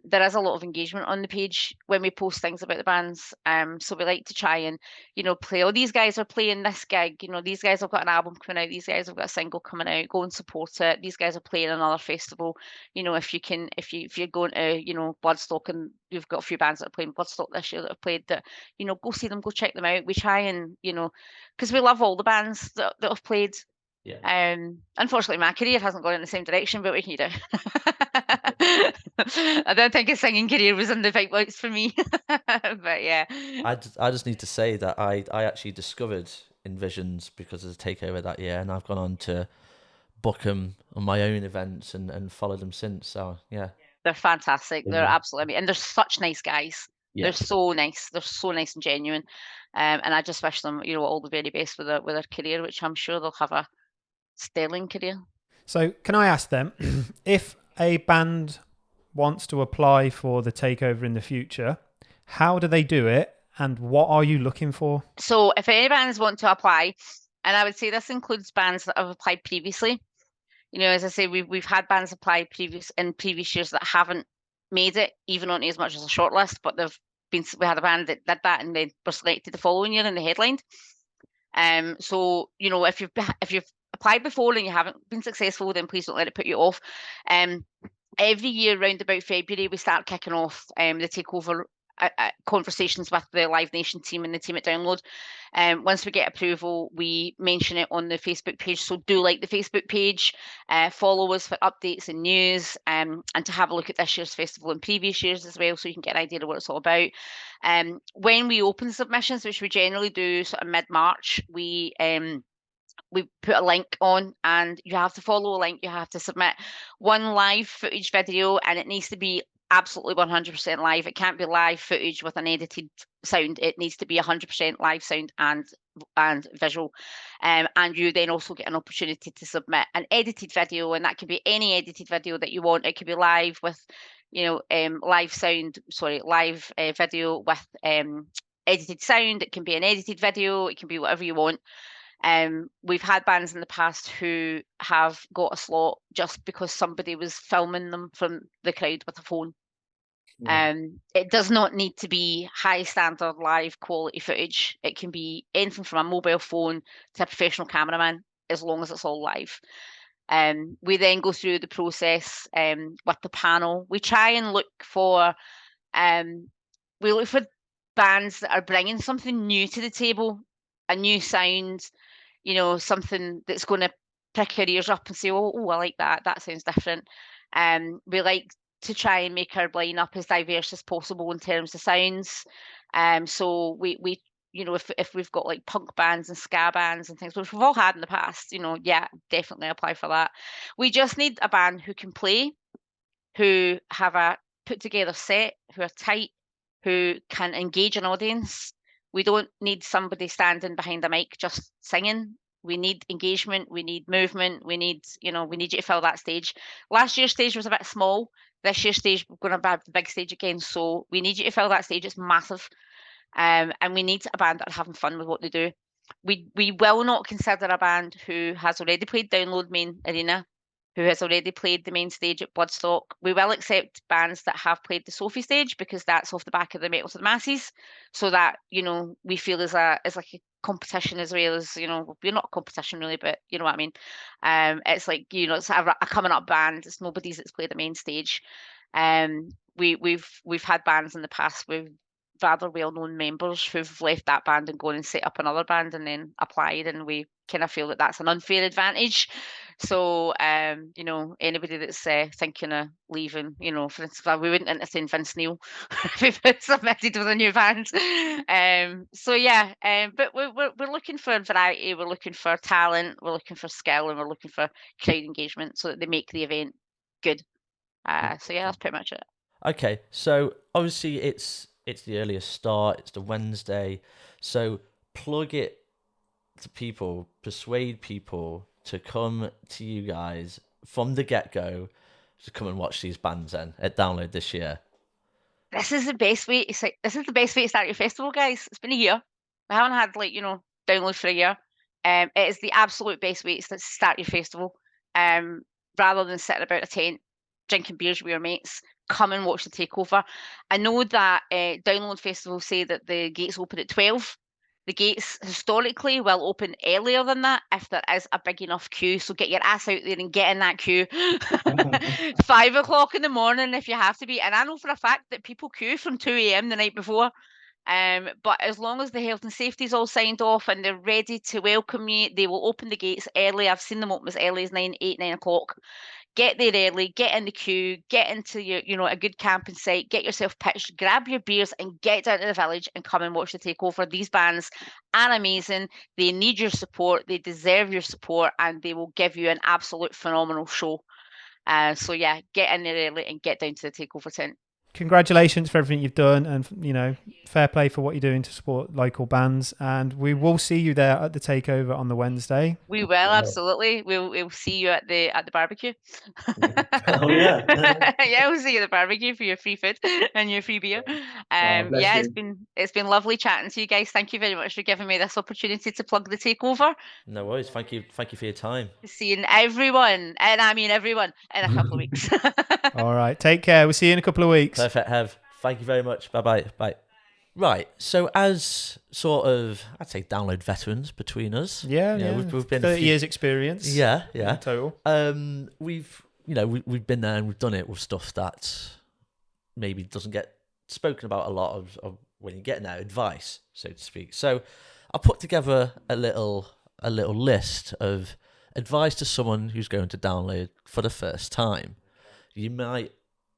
there is a lot of engagement on the page when we post things about the bands. So we like to try and, you know, play, oh, these guys are playing this gig, you know, these guys have got an album coming out, these guys have got a single coming out, go and support it. These guys are playing another festival. You know, if you're going to, you know, Bloodstock, and you've got a few bands that are playing Bloodstock this year that have played, that, you know, go see them, go check them out. We try and, you know, because we love all the bands that have played. Yeah. Unfortunately, my career hasn't gone in the same direction, but what can you do? I don't think a singing career was in the pipelines for me. But yeah, I just need to say that I actually discovered Envisions because of the Takeover that year, and I've gone on to book them on my own events and followed them since. So yeah, they're fantastic. They're absolutely, and they're such nice guys. Yeah. They're so nice. They're so nice and genuine. And I just wish them, you know, all the very best with their career, which I'm sure they'll have a sterling career. So can I ask them, if a band wants to apply for the Takeover in the future, how do they do it, and what are you looking for? So if any bands want to apply, and I would say this includes bands that have applied previously, you know, as I say, we've had bands apply in previous years that haven't made it even onto as much as a shortlist, but we had a band that did that and they were selected the following year in the headline. So, you know, if you've applied before and you haven't been successful, then please don't let it put you off. Every year around about February, we start kicking off the Takeover conversations with the Live Nation team and the team at Download. Once we get approval, we mention it on the Facebook page. So do like the Facebook page, follow us for updates and news, and to have a look at this year's festival and previous years as well, so you can get an idea of what it's all about. When we open submissions, which we generally do sort of mid-March, we put a link on, and you have to follow a link. You have to submit one live footage video, and it needs to be absolutely 100% live. It can't be live footage with an edited sound. It needs to be 100% live sound and visual. And you then also get an opportunity to submit an edited video, and that can be any edited video that you want. It could be live with, you know, live video with edited sound. It can be an edited video. It can be whatever you want. We've had bands in the past who have got a slot just because somebody was filming them from the crowd with a phone. Yeah. It does not need to be high standard live quality footage. It can be anything from a mobile phone to a professional cameraman, as long as it's all live. We then go through the process with the panel. We try and look for bands that are bringing something new to the table, a new sound, you know, something that's going to prick your ears up and say, oh, I like that. That sounds different. We like to try and make our lineup as diverse as possible in terms of sounds. So we you know, if we've got like punk bands and ska bands and things, which we've all had in the past, you know, yeah, definitely apply for that. We just need a band who can play, who have a put together set, who are tight, who can engage an audience. We don't need somebody standing behind a mic just singing. We need engagement, we need movement, we need you to fill that stage. Last year's stage was a bit small. This year's stage, we're going to have the big stage again. So we need you to fill that stage. It's massive. And we need a band that are having fun with what they do. We will not consider a band who has already played Download main arena, who has already played the main stage at Bloodstock. We will accept bands that have played the Sophie stage because that's off the back of the Metal to the Masses. So that, we feel is like a competition as well as, we're not a competition really, but you know what I mean? It's like, it's a coming up band. It's nobody's that's played the main stage. We've had bands in the past with rather well-known members who've left that band and gone and set up another band and then applied, and we kind of feel that that's an unfair advantage. So, anybody that's thinking of leaving, for instance, we wouldn't entertain Vince Neil if he was submitted with a new band. But we're looking for variety, we're looking for talent, we're looking for skill, and we're looking for crowd engagement so that they make the event good. That's pretty much it. Okay, so obviously it's the earliest start, it's the Wednesday, so plug it to people, persuade people to come to you guys from the get-go to come and watch these bands then at Download this year. This is the best way to start your festival, guys. It's been a year. We haven't had Download for a year. It is the absolute best way to start your festival. Rather than sitting about a tent drinking beers with your mates, come and watch the Takeover. I know that Download festivals say that the gates open at 12. The gates historically will open earlier than that if there is a big enough queue. So get your ass out there and get in that queue. 5 o'clock in the morning if you have to be. And I know for a fact that people queue from 2 a.m. the night before. But as long as the health and safety is all signed off and they're ready to welcome you, they will open the gates early. I've seen them open as early as 9 o'clock. Get there early, get in the queue, get into your, a good camping site, get yourself pitched, grab your beers and get down to the village and come and watch the Takeover. These bands are amazing. They need your support. They deserve your support, and they will give you an absolute phenomenal show. Get in there early and get down to the Takeover tent. Congratulations for everything you've done, and fair play for what you're doing to support local bands. And we will see you there at the Takeover on the Wednesday. We will, absolutely. We'll see you at the barbecue. Oh yeah. Yeah, we'll see you at the barbecue for your free food and your free beer. It's been lovely chatting to you guys. Thank you very much for giving me this opportunity to plug the Takeover. No worries. Thank you for your time. Seeing everyone, and I mean everyone, in a couple of weeks. All right, take care. We'll see you in a couple of weeks. Perfect, Hev. Thank you very much. Bye. Right, so as sort of, I'd say, Download veterans between us. Yeah. We've been 30 years experience. Yeah. Total. We've been there and we've done it with stuff that maybe doesn't get spoken about a lot of when you're getting that advice, so to speak. So I put together a little list of advice to someone who's going to Download for the first time. You might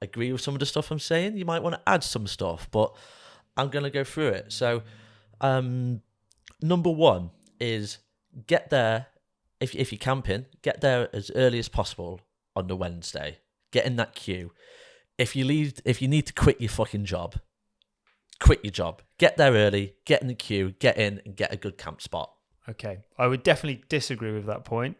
agree with some of the stuff I'm saying. You might want to add some stuff, but I'm going to go through it. So, number one is get there, if you're camping, get there as early as possible on the Wednesday. Get in that queue. If you need to quit your fucking job, quit your job. Get there early, get in the queue, get in and get a good camp spot. Okay. I would definitely disagree with that point.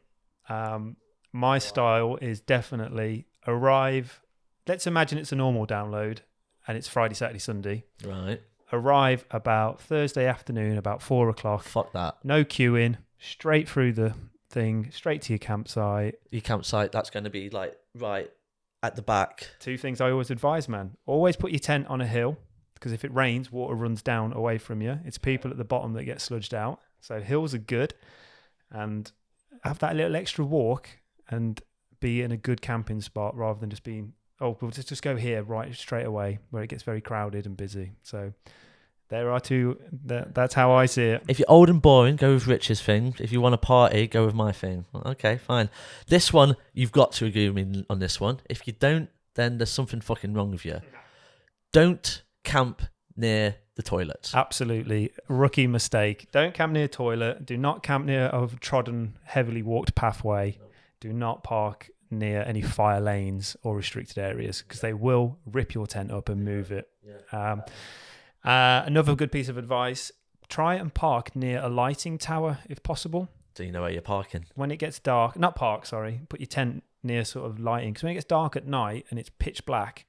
My style is definitely arrive. Let's imagine it's a normal Download and it's Friday, Saturday, Sunday. Right. Arrive about Thursday afternoon, about 4 o'clock. Fuck that. No queuing, straight through the thing, straight to your campsite. Your campsite, that's going to be like right at the back. 2 things I always advise, man. Always put your tent on a hill, because if it rains, water runs down away from you. It's people at the bottom that get sludged out. So hills are good. And have that little extra walk and be in a good camping spot rather than just being, we'll just go here right straight away where it gets very crowded and busy. So there are 2, that's how I see it. If you're old and boring, go with Rich's thing. If you want to party, go with my thing. Okay, fine. This one, you've got to agree with me on this one. If you don't then there's something fucking wrong with you. Don't camp near the toilets. Absolutely. Rookie mistake. Don't camp near a toilet. Do not camp near a trodden, heavily walked pathway. Do not park near any fire lanes or restricted areas because they will rip your tent up and move it. Another good piece of advice, try and park near a lighting tower if possible. So you know where you're parking. When it gets dark, not park, sorry, put your tent near sort of lighting. Because when it gets dark at night and it's pitch black,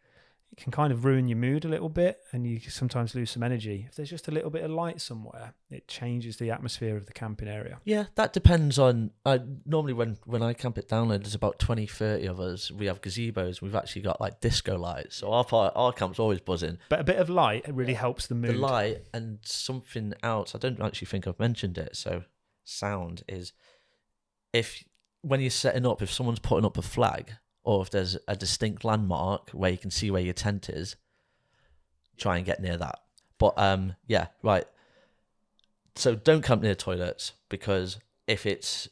it can kind of ruin your mood a little bit and you sometimes lose some energy. If there's just a little bit of light somewhere, it changes the atmosphere of the camping area. Yeah, that depends on... normally when I camp at Download, there's about 20, 30 of us. We have gazebos. We've actually got like disco lights. So our camp's always buzzing. But a bit of light really helps the mood. The light and something else, I don't actually think I've mentioned it, so sound is... when you're setting up, if someone's putting up a flag... or if there's a distinct landmark where you can see where your tent is, try and get near that. But yeah, right. So don't camp near toilets because if it's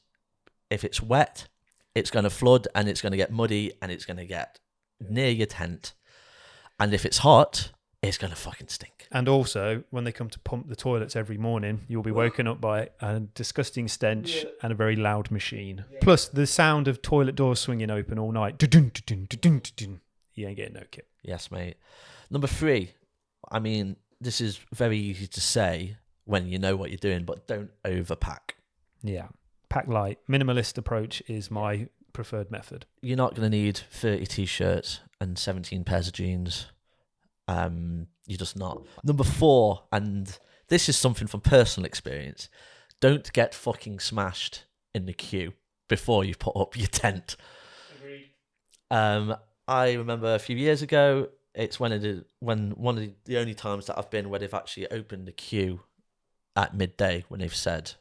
wet, it's going to flood and it's going to get muddy and it's going to get near your tent. And if it's hot, it's going to fucking stink. And also, when they come to pump the toilets every morning, you'll be woken up by a disgusting stench and a very loud machine. Plus, the sound of toilet doors swinging open all night. Dun-dun, dun-dun, dun-dun, dun-dun. You ain't getting no kip. Yes, mate. Number 3. I mean, this is very easy to say when you know what you're doing, but don't overpack. Yeah. Pack light. Minimalist approach is my preferred method. You're not going to need 30 t-shirts and 17 pairs of jeans. You're just not. Number 4, and this is something from personal experience, don't get fucking smashed in the queue before you put up your tent. Agreed. I remember a few years ago, it's when one of the only times that I've been where they've actually opened the queue at midday when they've said,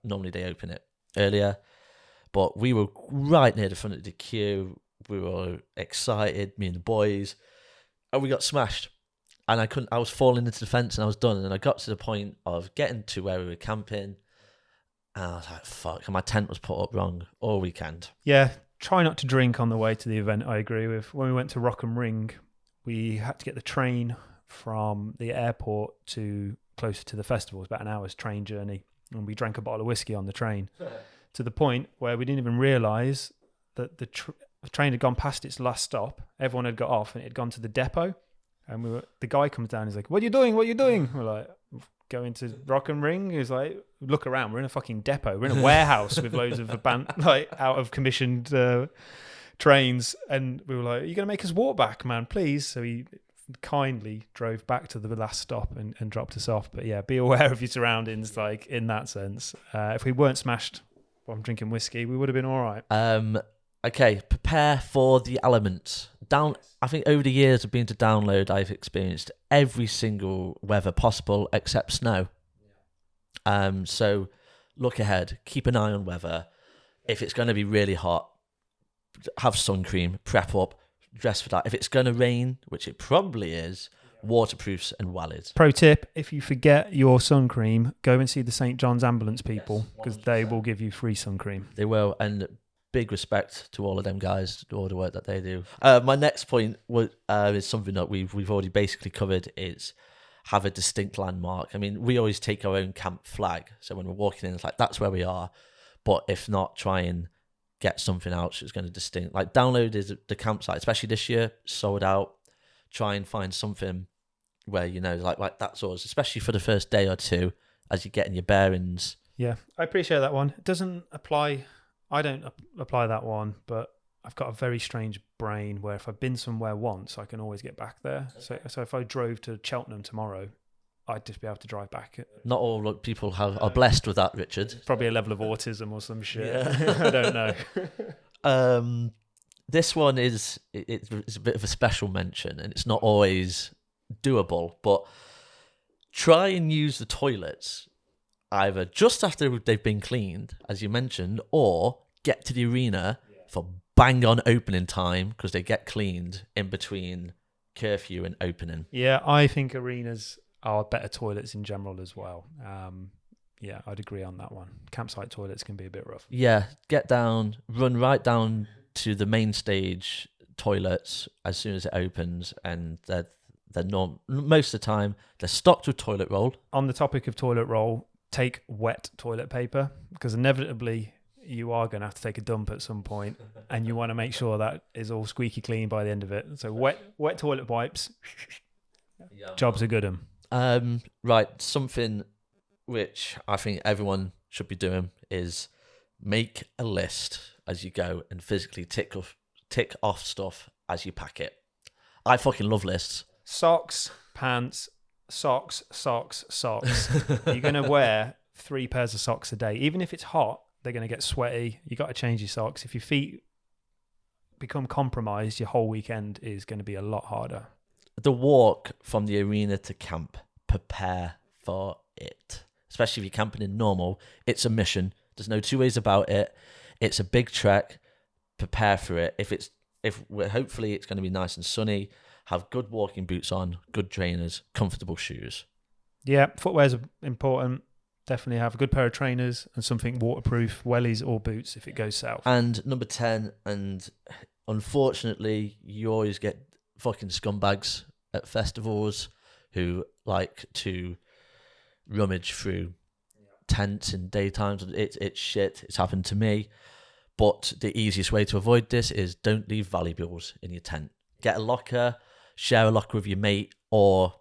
normally they open it earlier, but we were right near the front of the queue. We were excited, me and the boys, and we got smashed. And I was falling into the fence and I was done. And I got to the point of getting to where we were camping. And I was like, fuck. And my tent was put up wrong all weekend. Yeah, try not to drink on the way to the event, I agree with. When we went to Rock and Ring, we had to get the train from the airport to closer to the festival. It was about an hour's train journey. And we drank a bottle of whiskey on the train. To the point where we didn't even realise that the train had gone past its last stop. Everyone had got off and it had gone to the depot. And the guy comes down, he's like, what are you doing? What are you doing? We're like, going to Rock and Ring. He's like, look around, we're in a fucking depot. We're in a warehouse with loads of out of commissioned trains. And we were like, are you going to make us walk back, man, please? So he kindly drove back to the last stop and dropped us off. But yeah, be aware of your surroundings, like in that sense. If we weren't smashed while drinking whiskey, we would have been all right. Okay, prepare for the elements. I think over the years of being to Download, I've experienced every single weather possible except snow. So look ahead, keep an eye on weather. If it's going to be really hot, have sun cream, prep up, dress for that. If it's going to rain, which it probably is, waterproofs and wallies. Pro tip, if you forget your sun cream, go and see the St. John's ambulance people because they will give you free sun cream. They will, and big respect to all of them guys, all the work that they do. My next point is something that we've already basically covered, is have a distinct landmark. I mean, we always take our own camp flag. So when we're walking in, it's like, that's where we are. But if not, try and get something else that's going to distinct. Like Download is the campsite, especially this year, sold out. Try and find something where, you know, like that's ours, especially for the first day or two as you're getting your bearings. Yeah, I appreciate that one. It doesn't apply... I don't apply that one, but I've got a very strange brain where if I've been somewhere once, I can always get back there. Okay. So if I drove to Cheltenham tomorrow, I'd just be able to drive back. Not all people are blessed with that, Richard. It's probably a level of autism or some shit. Yeah. I don't know. This one it's a bit of a special mention, and it's not always doable, but try and use the toilets either just after they've been cleaned, as you mentioned, or get to the arena for bang on opening time because they get cleaned in between curfew and opening. Yeah, I think arenas are better toilets in general as well. Yeah, I'd agree on that one. Campsite toilets can be a bit rough. Yeah, get down, run right down to the main stage toilets as soon as it opens, and they're most of the time they're stocked with toilet roll. On the topic of toilet roll, take wet toilet paper, because inevitably you are going to have to take a dump at some point, and you want to make sure that is all squeaky clean by the end of it. So wet toilet wipes, jobs are good. Right, something which I think everyone should be doing is make a list as you go and physically tick off stuff as you pack it. I fucking love lists. Socks, pants, socks. You're going to wear 3 pairs of socks a day. Even if it's hot, they're going to get sweaty. You got to change your socks. If your feet become compromised, your whole weekend is going to be a lot harder. The walk from the arena to camp, prepare for it. Especially if you're camping in normal, it's a mission. There's no two ways about it. It's a big trek. Prepare for it. Hopefully it's going to be nice and sunny. Have good walking boots on, good trainers, comfortable shoes. Yeah, footwear's important. Definitely have a good pair of trainers and something waterproof, wellies or boots if it goes south. And number 10, and unfortunately, you always get fucking scumbags at festivals who like to rummage through tents in daytimes. It's shit. It's happened to me. But the easiest way to avoid this is don't leave valuables in your tent. Get a locker, share a locker with your mate, or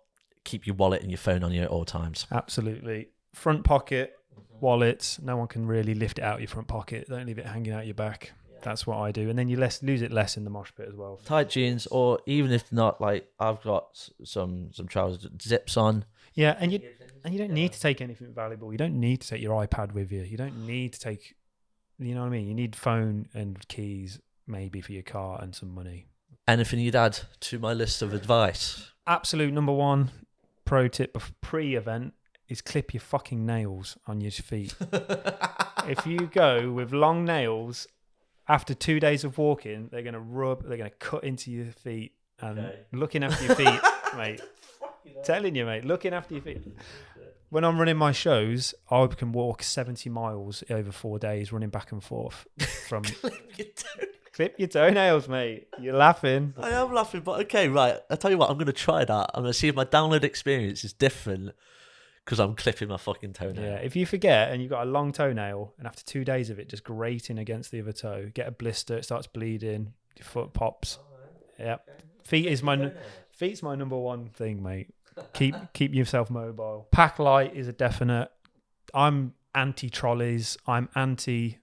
keep your wallet and your phone on you at all times. Absolutely. Front pocket, wallets. No one can really lift it out your front pocket. Don't leave it hanging out your back. That's what I do. And then you lose it less in the mosh pit as well. Tight jeans, or even if not, like I've got some trousers, zips on. Yeah, and you don't need to take anything valuable. You don't need to take your iPad with you. You don't need to take, you know what I mean? You need phone and keys maybe for your car and some money. Anything you'd add to my list of advice? Absolute number 1 pro tip of pre-event is clip your fucking nails on your feet. If you go with long nails, after 2 days of walking, they're going to cut into your feet. And looking after your feet, mate, telling you, mate, looking after your feet. When I'm running my shows, I can walk 70 miles over 4 days running back and forth. From Clip your toenails, mate. You're laughing. I am laughing, but okay, right. I'll tell you what, I'm going to try that. I'm going to see if my download experience is different because I'm clipping my fucking toenail. Yeah, if you forget and you've got a long toenail and after 2 days of it just grating against the other toe, get a blister, it starts bleeding, your foot pops. Yeah. Feet's my number 1 thing, mate. Keep yourself mobile. Pack light is a definite. I'm anti trolleys. I'm anti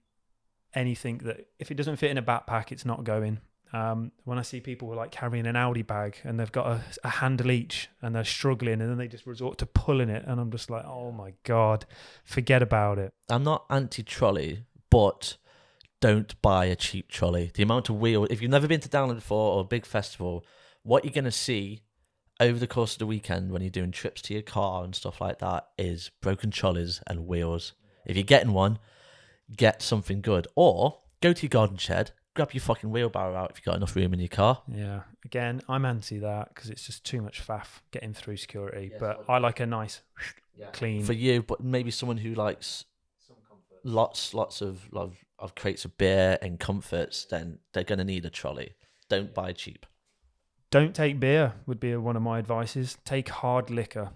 anything that if it doesn't fit in a backpack, it's not going. When I see people like carrying an Audi bag and they've got a handle each and they're struggling and then they just resort to pulling it, and I'm just like, oh my God, forget about it. I'm not anti-trolley, but don't buy a cheap trolley. The amount of wheel, if you've never been to Download before or a big festival, what you're going to see over the course of the weekend when you're doing trips to your car and stuff like that is broken trolleys and wheels. If you're getting one, get something good, or go to your garden shed, grab your fucking wheelbarrow out if you've got enough room in your car. Yeah, again, I'm anti that because it's just too much faff getting through security. But I like a nice, clean. For you, but maybe someone who likes lots of crates of beer and comforts, then they're going to need a trolley. Don't buy cheap. Don't take beer would be one of my advices. Take hard liquor.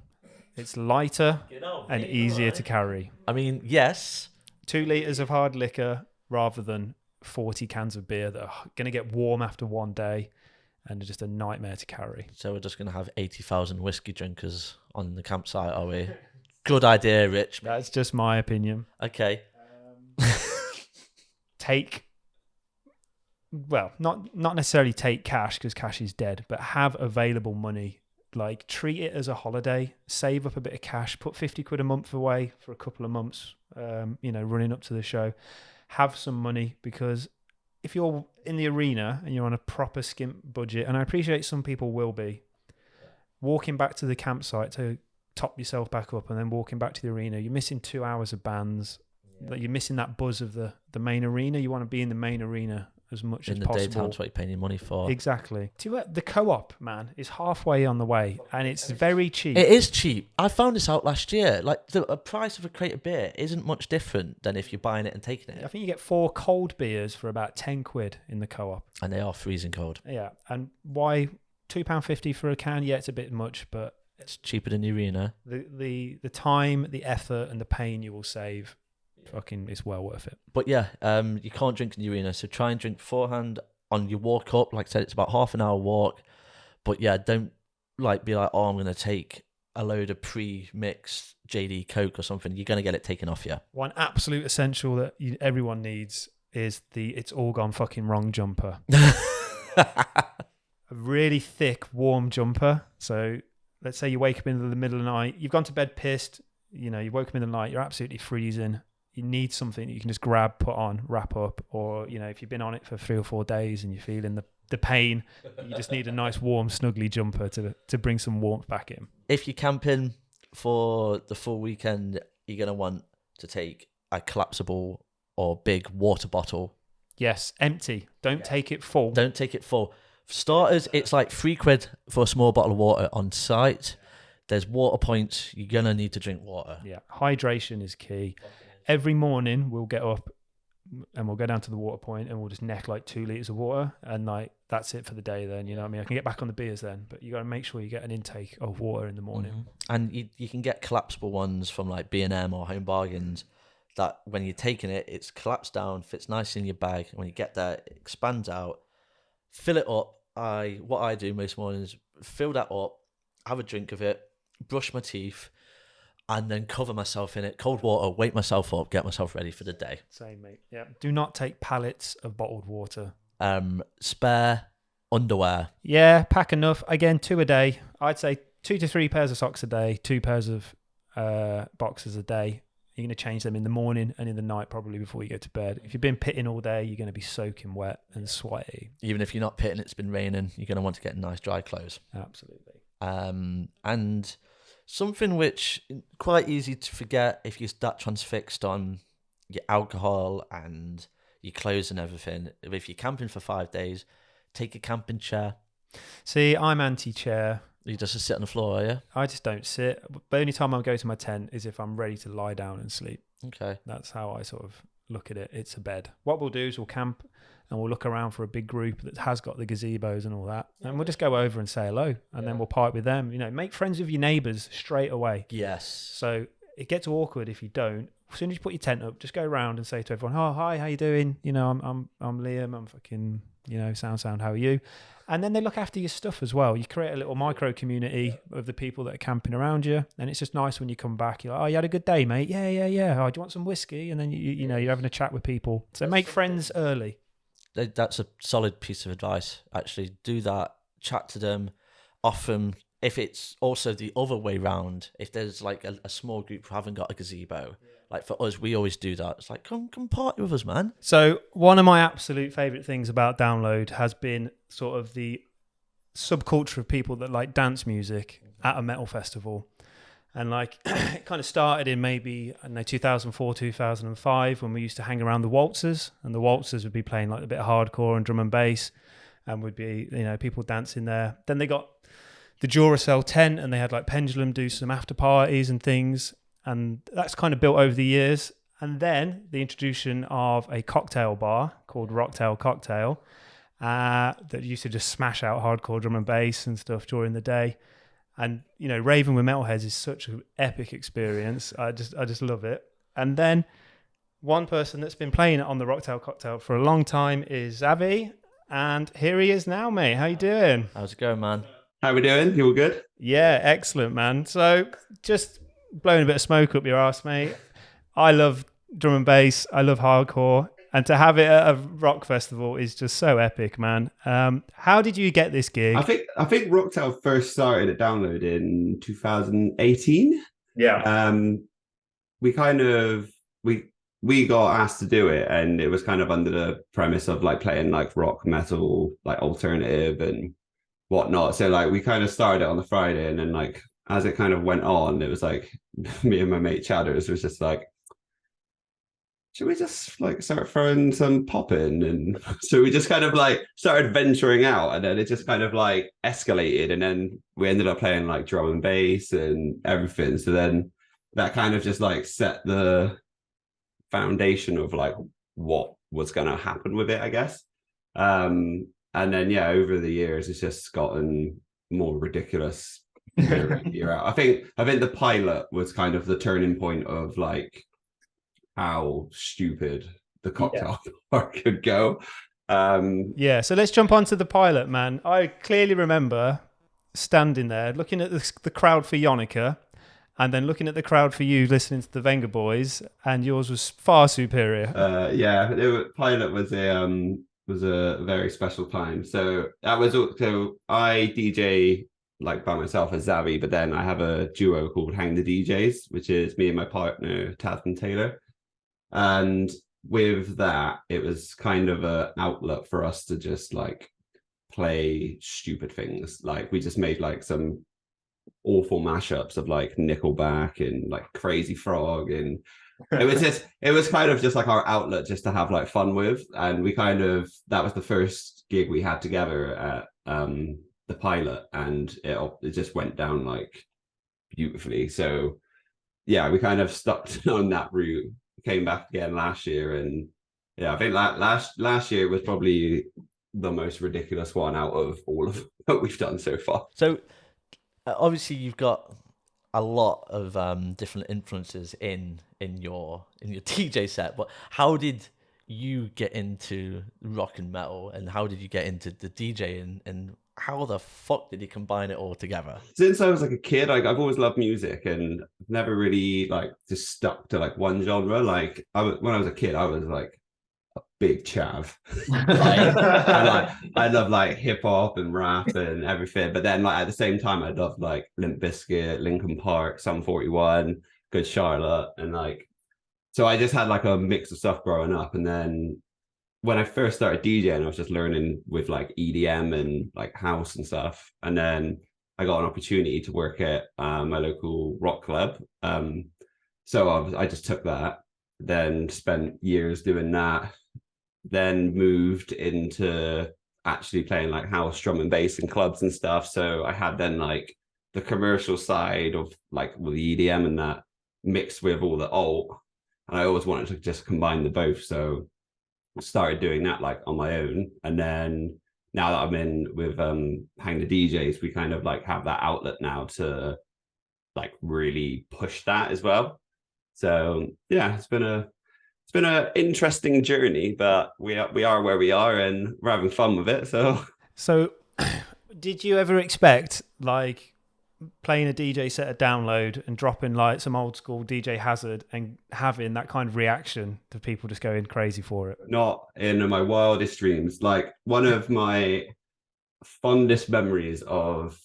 It's lighter and easier to carry. I mean, yes. 2 litres of hard liquor rather than 40 cans of beer that are going to get warm after 1 day and are just a nightmare to carry. So we're just going to have 80,000 whiskey drinkers on the campsite, are we? Good idea, Rich. That's just my opinion. Okay. Not necessarily take cash because cash is dead, but have available money. Like, treat it as a holiday. Save up a bit of cash. Put 50 quid a month away for a couple of months, running up to the show. Have some money, because if you're in the arena and you're on a proper skimp budget, and I appreciate some people will be, walking back to the campsite to top yourself back up and then walking back to the arena, you're missing 2 hours of bands. You're missing that buzz of the main arena. You want to be in the main arena as much in as the possible. daytime. That's what you're paying your money for. Exactly. The co-op, man, is halfway on the way, and it's very cheap. It is cheap. I found this out last year. Like the price of a crate of beer isn't much different than if you're buying it and taking I it. think you get 4 cold beers for about £10 in the co-op. And they are freezing cold. Yeah, and why £2.50 for a can? Yeah, it's a bit much, but It's cheaper than the arena. the time, the effort, and the pain you will save, fucking, it's well worth it. But yeah, you can't drink in the arena, so try and drink beforehand on your walk up. Like I said, it's about half an hour walk. But yeah, don't like be like, oh, I'm gonna take a load of pre-mixed JD Coke or something. You're gonna get it taken off you. One absolute essential that everyone needs is the "It's All Gone Fucking Wrong" jumper. A really thick, warm jumper. So let's say you wake up in the middle of the night, you've gone to bed pissed, you woke up in the night, you're absolutely freezing. You need something that you can just grab, put on, wrap up, or, if you've been on it for 3 or 4 days and you're feeling the pain, you just need a nice, warm, snuggly jumper to bring some warmth back in. If you're camping for the full weekend, you're going to want to take a collapsible or big water bottle. Yes, empty. Don't take it full. Don't take it full. For starters, it's like £3 for a small bottle of water on site. There's water points. You're going to need to drink water. Yeah, hydration is key. Every morning we'll get up and we'll go down to the water point and we'll just neck like 2 litres of water, and like that's it for the day then, you know what I mean? I can get back on the beers then, but you got to make sure you get an intake of water in the morning. Mm-hmm. And you can get collapsible ones from like B&M or Home Bargains that when you're taking it, it's collapsed down, fits nicely in your bag. When you get there, it expands out. Fill it up. What I do most mornings, fill that up, have a drink of it, brush my teeth, and then cover myself in it. Cold water, wake myself up, get myself ready for the day. Same, mate. Yeah. Do not take pallets of bottled water. Spare underwear. Yeah, pack enough. Again, 2 a day. I'd say 2 to 3 pairs of socks a day, 2 pairs of boxers a day. You're going to change them in the morning and in the night, probably before you go to bed. If you've been pitting all day, you're going to be soaking wet and sweaty. Even if you're not pitting, it's been raining, you're going to want to get nice dry clothes. Absolutely. And something which quite easy to forget if you're that transfixed on your alcohol and your clothes and everything. If you're camping for 5 days, take a camping chair. See, I'm anti-chair. You just sit on the floor, are you? I just don't sit. The only time I go to my tent is if I'm ready to lie down and sleep. Okay. That's how I sort of look at it. It's a bed. What we'll do is we'll camp and we'll look around for a big group that has got the gazebos and all that. And we'll just go over and say hello. And then we'll pipe with them. Make friends with your neighbours straight away. Yes. So it gets awkward if you don't. As soon as you put your tent up, just go around and say to everyone, "Oh, hi, how you doing? I'm Liam. I'm fucking, sound, how are you?" And then they look after your stuff as well. You create a little micro community of the people that are camping around you. And it's just nice when you come back. You're like, "Oh, you had a good day, mate? Yeah. Oh, do you want some whiskey?" And then, you're having a chat with people. So make friends early. That's a solid piece of advice. Actually, do that. Chat to them. Often, if it's also the other way round, if there's like a small group who haven't got a gazebo, like for us, we always do that. It's like, come party with us, man. So one of my absolute favourite things about Download has been sort of the subculture of people that like dance music at a metal festival. And like it kind of started in maybe, 2004, 2005 when we used to hang around the waltzers, and the waltzers would be playing like a bit of hardcore and drum and bass, and would be, people dancing there. Then they got the Jordison tent and they had like Pendulum do some after parties and things. And that's kind of built over the years. And then the introduction of a cocktail bar called Rocktail Cocktail that used to just smash out hardcore drum and bass and stuff during the day. And, raving with metalheads is such an epic experience. I just love it. And then one person that's been playing it on the Rocktail Cocktail for a long time is ZAVI. And here he is now, mate. How you doing? How's it going, man? How we doing? You all good? Yeah, excellent, man. So just blowing a bit of smoke up your ass, mate. I love drum and bass. I love hardcore. And to have it at a rock festival is just so epic, man. How did you get this gig? I think Rocktail first started at Download in 2018. Yeah. We kind of we got asked to do it, and it was kind of under the premise of like playing like rock, metal, like alternative and whatnot. So like we kind of started it on the Friday, and then like as it kind of went on, it was like me and my mate Chadders was just like, should we just like start throwing some pop in? And so we just kind of like started venturing out, and then it just kind of like escalated, and then we ended up playing like drum and bass and everything. So then that kind of just like set the foundation of like what was going to happen with it, I guess. And then yeah, over the years it's just gotten more ridiculous year out. I think the pilot was kind of the turning point of like how stupid the cocktail bar could go. Yeah, so let's jump onto the pilot, man. I clearly remember standing there looking at the crowd for Yonica, and then looking at the crowd for you listening to the Venga Boys, and yours was far superior. Pilot was a very special time. So that was so I DJ like by myself as ZAVI, but then I have a duo called Hang the DJs, which is me and my partner Tasman Taylor. And with that, it was kind of an outlet for us to just like play stupid things. Like we just made like some awful mashups of like Nickelback and like Crazy Frog, and it was kind of just like our outlet just to have like fun with. And we kind of, that was the first gig we had together at the pilot, and it just went down like beautifully. So yeah, we kind of stuck on that route. Came back again last year, and yeah, I think last year was probably the most ridiculous one out of all of what we've done so far. So obviously you've got a lot of different influences in your DJ set, but how did you get into rock and metal, and how did you get into the DJ, and how the fuck did you combine it all together? Since I was like a kid, like I've always loved music, and never really like just stuck to like one genre. Like when I was a kid, I was like a big chav. I love like hip hop and rap and everything. But then like at the same time, I loved like Limp Bizkit, Linkin Park, Sum 41, Good Charlotte, and like so I just had like a mix of stuff growing up. And then when I first started DJing, I was just learning with like EDM and like house and stuff. And then I got an opportunity to work at my local rock club. So I just took that, then spent years doing that, then moved into actually playing like house, drum and bass in clubs and stuff. So I had then like the commercial side of like with the EDM and that mixed with all the alt. And I always wanted to just combine the both. So started doing that like on my own, and then now that I'm in with Hang the DJs, we kind of like have that outlet now to like really push that as well. So yeah, it's been an interesting journey, but we are where we are, and we're having fun with it. So did you ever expect like playing a DJ set at Download and dropping like some old school DJ Hazard and having that kind of reaction to people just going crazy for it? Not in my wildest dreams. Like one of my fondest memories of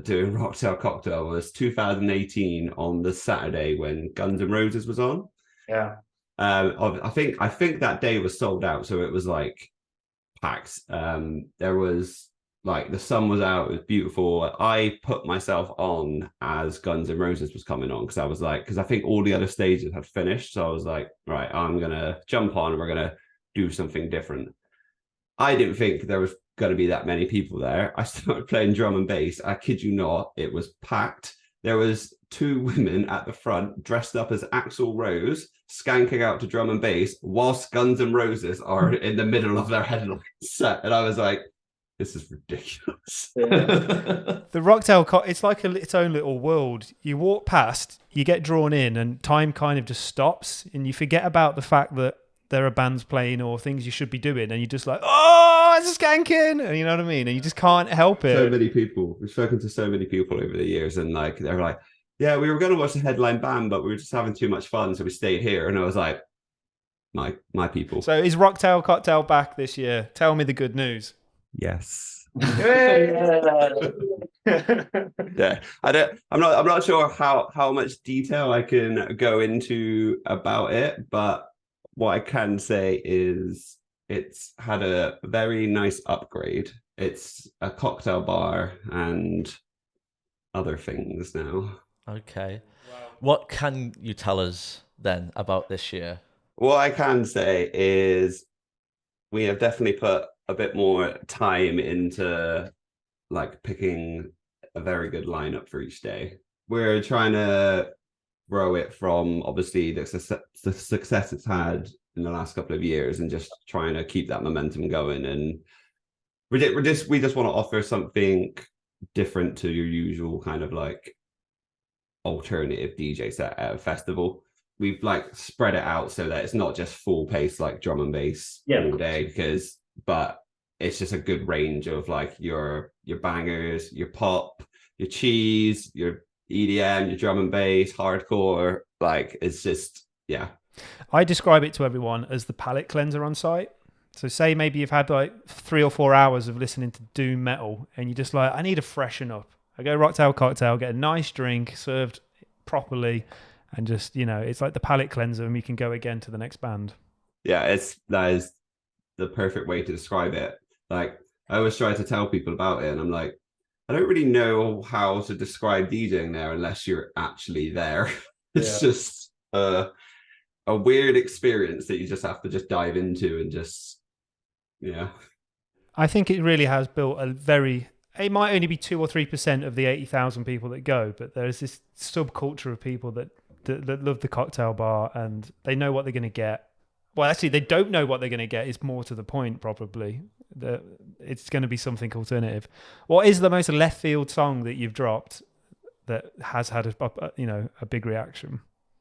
doing Rocktail Cocktail was 2018 on the Saturday when Guns N' Roses was on. Yeah. I think that day was sold out, so it was like packed. There was like the sun was out, it was beautiful. I put myself on as Guns N' Roses was coming on because I was like, because I think all the other stages had finished, so I was like, right, I'm gonna jump on and we're gonna do something different. I didn't think there was gonna be that many people there. I started playing drum and bass. I kid you not, it was packed. There was 2 women at the front dressed up as Axl Rose, skanking out to drum and bass, whilst Guns N' Roses are in the middle of their headline set, and I was like, this is ridiculous. The Rocktail, it's like its own little world. You walk past, you get drawn in, and time kind of just stops, and you forget about the fact that there are bands playing or things you should be doing, and you're just like, oh, it's skanking, and you know what I mean? And you just can't help it. So many people. We've spoken to so many people over the years, and like they're like, yeah, we were going to watch the headline band, but we were just having too much fun, so we stayed here. And I was like, my people. So is Rocktail Cocktail back this year? Tell me the good news. Yes. Yeah. I'm not sure how much detail I can go into about it, but what I can say is it's had a very nice upgrade. It's a cocktail bar and other things now. Okay. Wow. What can you tell us then about this year? What I can say is we have definitely put a bit more time into like picking a very good lineup for each day. We're trying to grow it from obviously the success it's had in the last couple of years and just trying to keep that momentum going. And we just want to offer something different to your usual kind of like alternative DJ set at a festival. We've like spread it out so that it's not just full pace like drum and bass all day, but it's just a good range of like your bangers, your pop, your cheese, your EDM, your drum and bass, hardcore. Like it's just, yeah. I describe it to everyone as the palate cleanser on site. So say maybe you've had like 3 or 4 hours of listening to doom metal and you're just like, I need to freshen up. I go Rocktail Cocktail, get a nice drink served properly, and just, you know, it's like the palate cleanser and we can go again to the next band. Yeah, that is the perfect way to describe it. Like I always try to tell people about it and I'm like, I don't really know how to describe DJing there unless you're actually there. It's just a weird experience that you just have to just dive into and just, yeah. I think it really has built it might only be 2 or 3% of the 80,000 people that go, but there's this subculture of people that love the cocktail bar and they know what they're going to get. Well, actually, they don't know what they're going to get. It's more to the point, probably. It's going to be something alternative. What is the most left field song that you've dropped that has had a big reaction?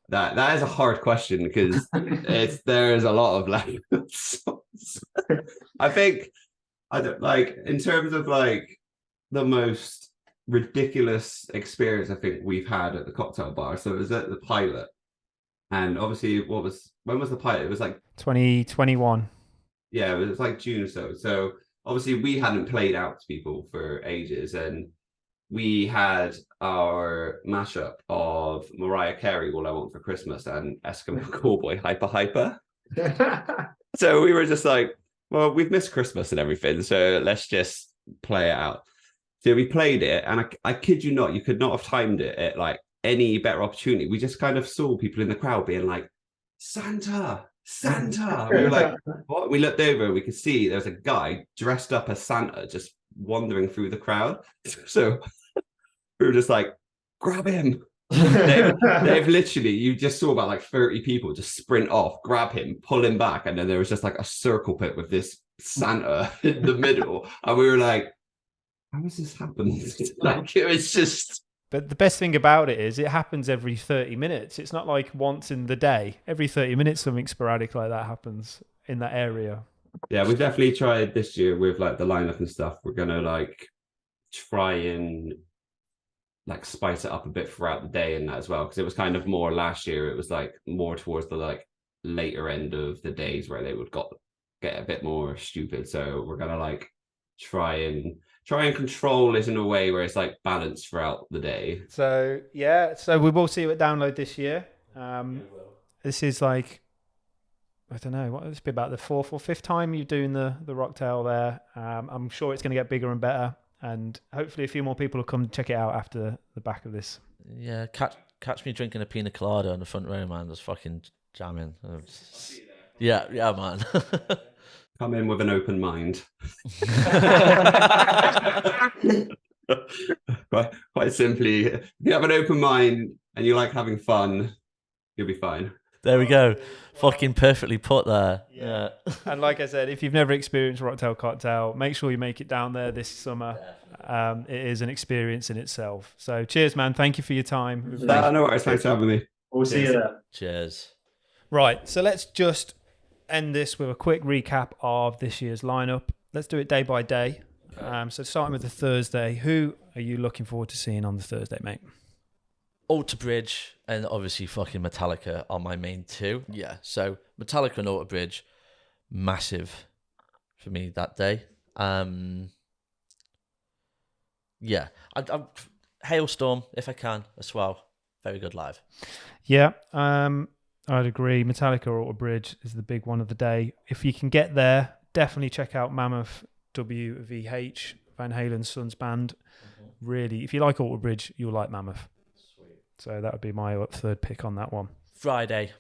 That is a hard question because there is a lot of left field songs. I think in terms of like the most ridiculous experience I think we've had at the cocktail bar. So it was at the Pilot, and obviously when was the Pilot? It was like 2021. Yeah, it was like June or so. So obviously we hadn't played out to people for ages, and we had our mashup of Mariah Carey, All I Want for Christmas, and Eskimo Callboy, Hyper Hyper. So we were just like, well, we've missed Christmas and everything, so let's just play it out. So we played it, and I kid you not, you could not have timed it at like any better opportunity. We just kind of saw people in the crowd being like, Santa, Santa. We were like, what? We looked over and we could see there's a guy dressed up as Santa just wandering through the crowd. So we were just like, grab him. They've literally, you just saw about like 30 people just sprint off, grab him, pull him back. And then there was just like a circle pit with this Santa in the middle. And we were like, how has this happened? Like, it was just... But the best thing about it is it happens every 30 minutes. It's not like once in the day. Every 30 minutes, something sporadic like that happens in that area. Yeah, we definitely tried this year with like the lineup and stuff. We're going to like try and like spice it up a bit throughout the day and that as well. Because it was kind of more last year. It was like more towards the like later end of the days where they would get a bit more stupid. So we're going to like try and control it in a way where it's like balanced throughout the day. So yeah, so we will see you at Download this year. This is like, I don't know, what, this be about the 4th or 5th time you're doing the Rocktail there. I'm sure it's going to get bigger and better, and hopefully a few more people will come check it out after the back of this. Yeah, catch me drinking a pina colada on the front row, man. Just fucking jamming. Yeah, man. Come in with an open mind. quite simply, if you have an open mind and you like having fun, you'll be fine. There we go. Fucking perfectly put there. Yeah. And like I said, if you've never experienced Rocktail Cocktail, make sure you make it down there this summer. It is an experience in itself. So cheers, man. Thank you for your time. No worries. Thanks for having me. We'll see you there. Cheers. Right. So let's just end this with a quick recap of this year's lineup. Let's do it day by day. So starting with the Thursday, who are you looking forward to seeing on the Thursday, mate? Alter Bridge and obviously fucking Metallica are my main two. Yeah, so Metallica and Alter Bridge, massive for me that day. Yeah, I'm Hailstorm if I can as well. Very good live. Yeah, I'd agree. Metallica or Alter Bridge is the big one of the day. If you can get there, definitely check out Mammoth WVH, Van Halen's son's band. Really, if you like Alter Bridge, you'll like Mammoth. Sweet. So that would be my third pick on that one. Friday.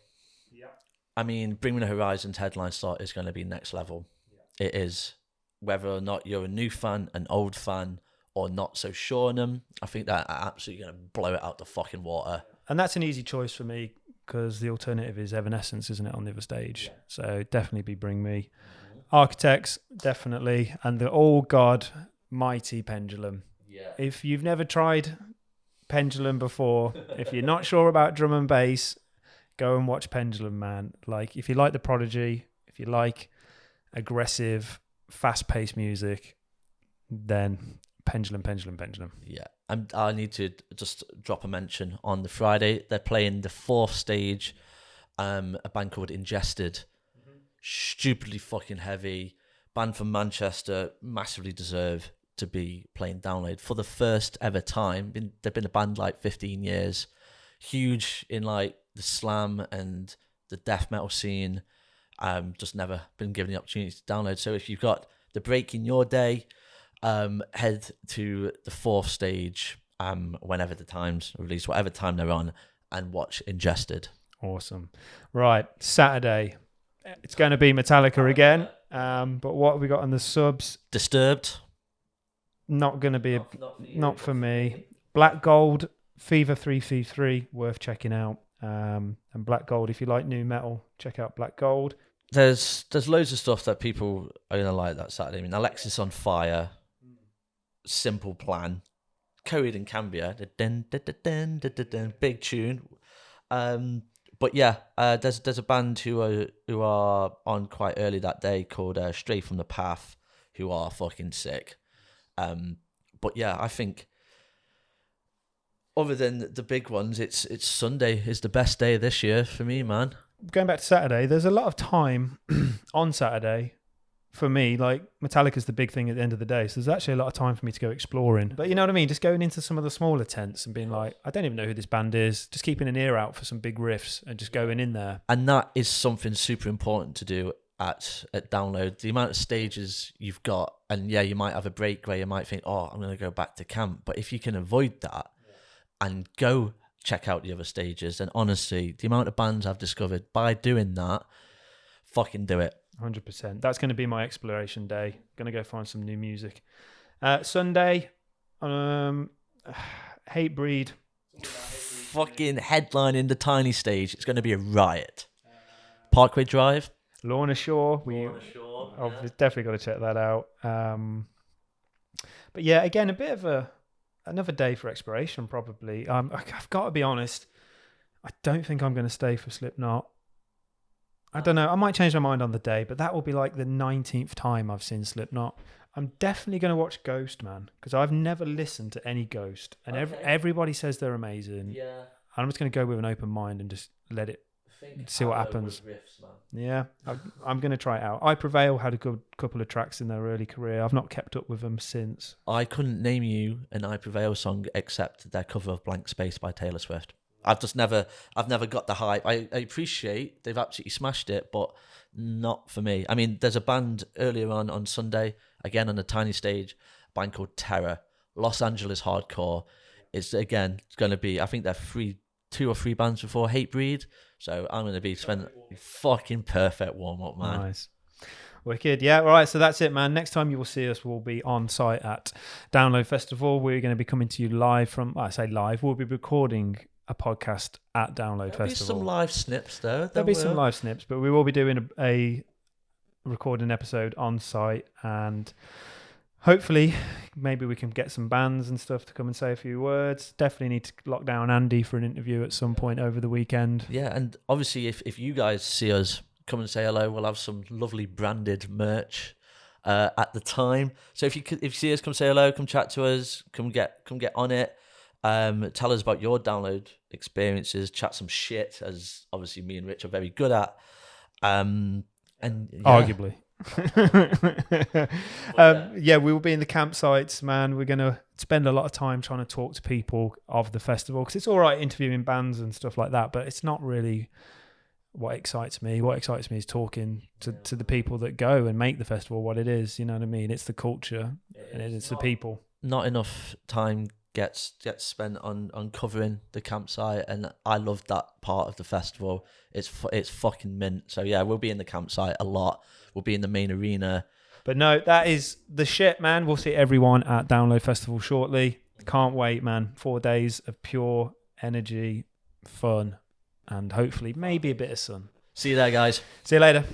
I mean, Bring Me the Horizon's headline slot is going to be next level. Yeah. It is. Whether or not you're a new fan, an old fan, or not so sure on them, I think that are absolutely going to blow it out the fucking water. And that's an easy choice for me because the alternative is Evanescence, isn't it, on the other stage? Yeah. So definitely be Bring Me. Architects, definitely. And the all-god mighty Pendulum. Yeah. If you've never tried Pendulum before, if you're not sure about drum and bass, go and watch Pendulum, man. Like, if you like The Prodigy, if you like aggressive, fast-paced music, then Pendulum. Yeah. And I need to just drop a mention. On the Friday, they're playing the 4th stage, a band called Ingested. Stupidly fucking heavy. Band from Manchester, massively deserve to be playing Download for the first ever time. They've been a band like 15 years. Huge in like the slam and the death metal scene. Just never been given the opportunity to download. So if you've got the break in your day, head to the 4th stage whenever the time's released, whatever time they're on, and watch Ingested. Awesome. Right, Saturday. It's going to be Metallica again. But what have we got on the subs? Disturbed. Not going to be not for me. Black Gold, Fever 333, worth checking out. And Black Gold, if you like new metal, check out Black Gold. There's loads of stuff that people are going to like that Saturday. I mean, Alexis on Fire, Simple Plan, Coed and Cambia, big tune. But yeah, there's a band who are on quite early that day called Stray from the Path, who are fucking sick. But yeah, I think other than the big ones, it's Sunday is the best day this year for me, man. Going back to Saturday, there's a lot of time on Saturday for me. Like, Metallica's the big thing at the end of the day, so there's actually a lot of time for me to go exploring. But you know what I mean? Just going into some of the smaller tents and being like, I don't even know who this band is. Just keeping an ear out for some big riffs and just going in there. And that is something super important to do at Download. The amount of stages you've got, and yeah, you might have a break where you might think, oh, I'm going to go back to camp. But if you can avoid that and go check out the other stages, and honestly, the amount of bands I've discovered by doing that, fucking do it. 100%. That's going to be my exploration day. Going to go find some new music. Sunday, Hatebreed. Fucking headlining the tiny stage. It's going to be a riot. Parkway Drive. Lorna Shore. I've definitely got to check that out. But yeah, again, a bit of another day for exploration, probably. I've got to be honest. I don't think I'm going to stay for Slipknot. I don't know. I might change my mind on the day, but that will be like the 19th time I've seen Slipknot. I'm definitely going to watch Ghost, man, because I've never listened to any Ghost, and everybody says they're amazing. Yeah. I'm just going to go with an open mind and just let it see what happens. Riffs, man. Yeah, I'm going to try it out. I Prevail had a good couple of tracks in their early career. I've not kept up with them since. I couldn't name you an I Prevail song except their cover of Blank Space by Taylor Swift. I've never got the hype. I appreciate they've absolutely smashed it, but not for me. I mean, there's a band earlier on Sunday, again on a tiny stage, a band called Terror. Los Angeles hardcore. It's going to be, I think they're 2 or 3 bands before Hatebreed. So I'm going to be spending fucking perfect warm-up, man. Nice. Wicked. Yeah, all right, so that's it, man. Next time you will see us, we'll be on site at Download Festival. We're going to be coming to you live from, I say live, we'll be recording a podcast at Download Festival. There'll be some live snips, though. There'll be some live snips, but we will be doing a recording episode on site, and hopefully maybe we can get some bands and stuff to come and say a few words. Definitely need to lock down Andy for an interview at some point over the weekend. Yeah, and obviously if you guys see us, come and say hello. We'll have some lovely branded merch at the time. So if you see us, come say hello, come chat to us, come get on it. Tell us about your download experiences, chat some shit, as obviously me and Rich are very good at. And yeah. Arguably. Yeah, we will be in the campsites, man. We're going to spend a lot of time trying to talk to people of the festival, because it's all right interviewing bands and stuff like that, but it's not really what excites me. What excites me is talking to the people that go and make the festival what it is. You know what I mean? It's the culture and it's the people. Not enough time gets spent on covering the campsite, and I love that part of the festival. It's fucking mint. So yeah, we'll be in the campsite a lot. We'll be in the main arena. But no, that is the shit, man. We'll see everyone at Download Festival shortly. Can't wait, man. 4 days of pure energy, fun, and hopefully maybe a bit of sun. See you there, guys. See you later.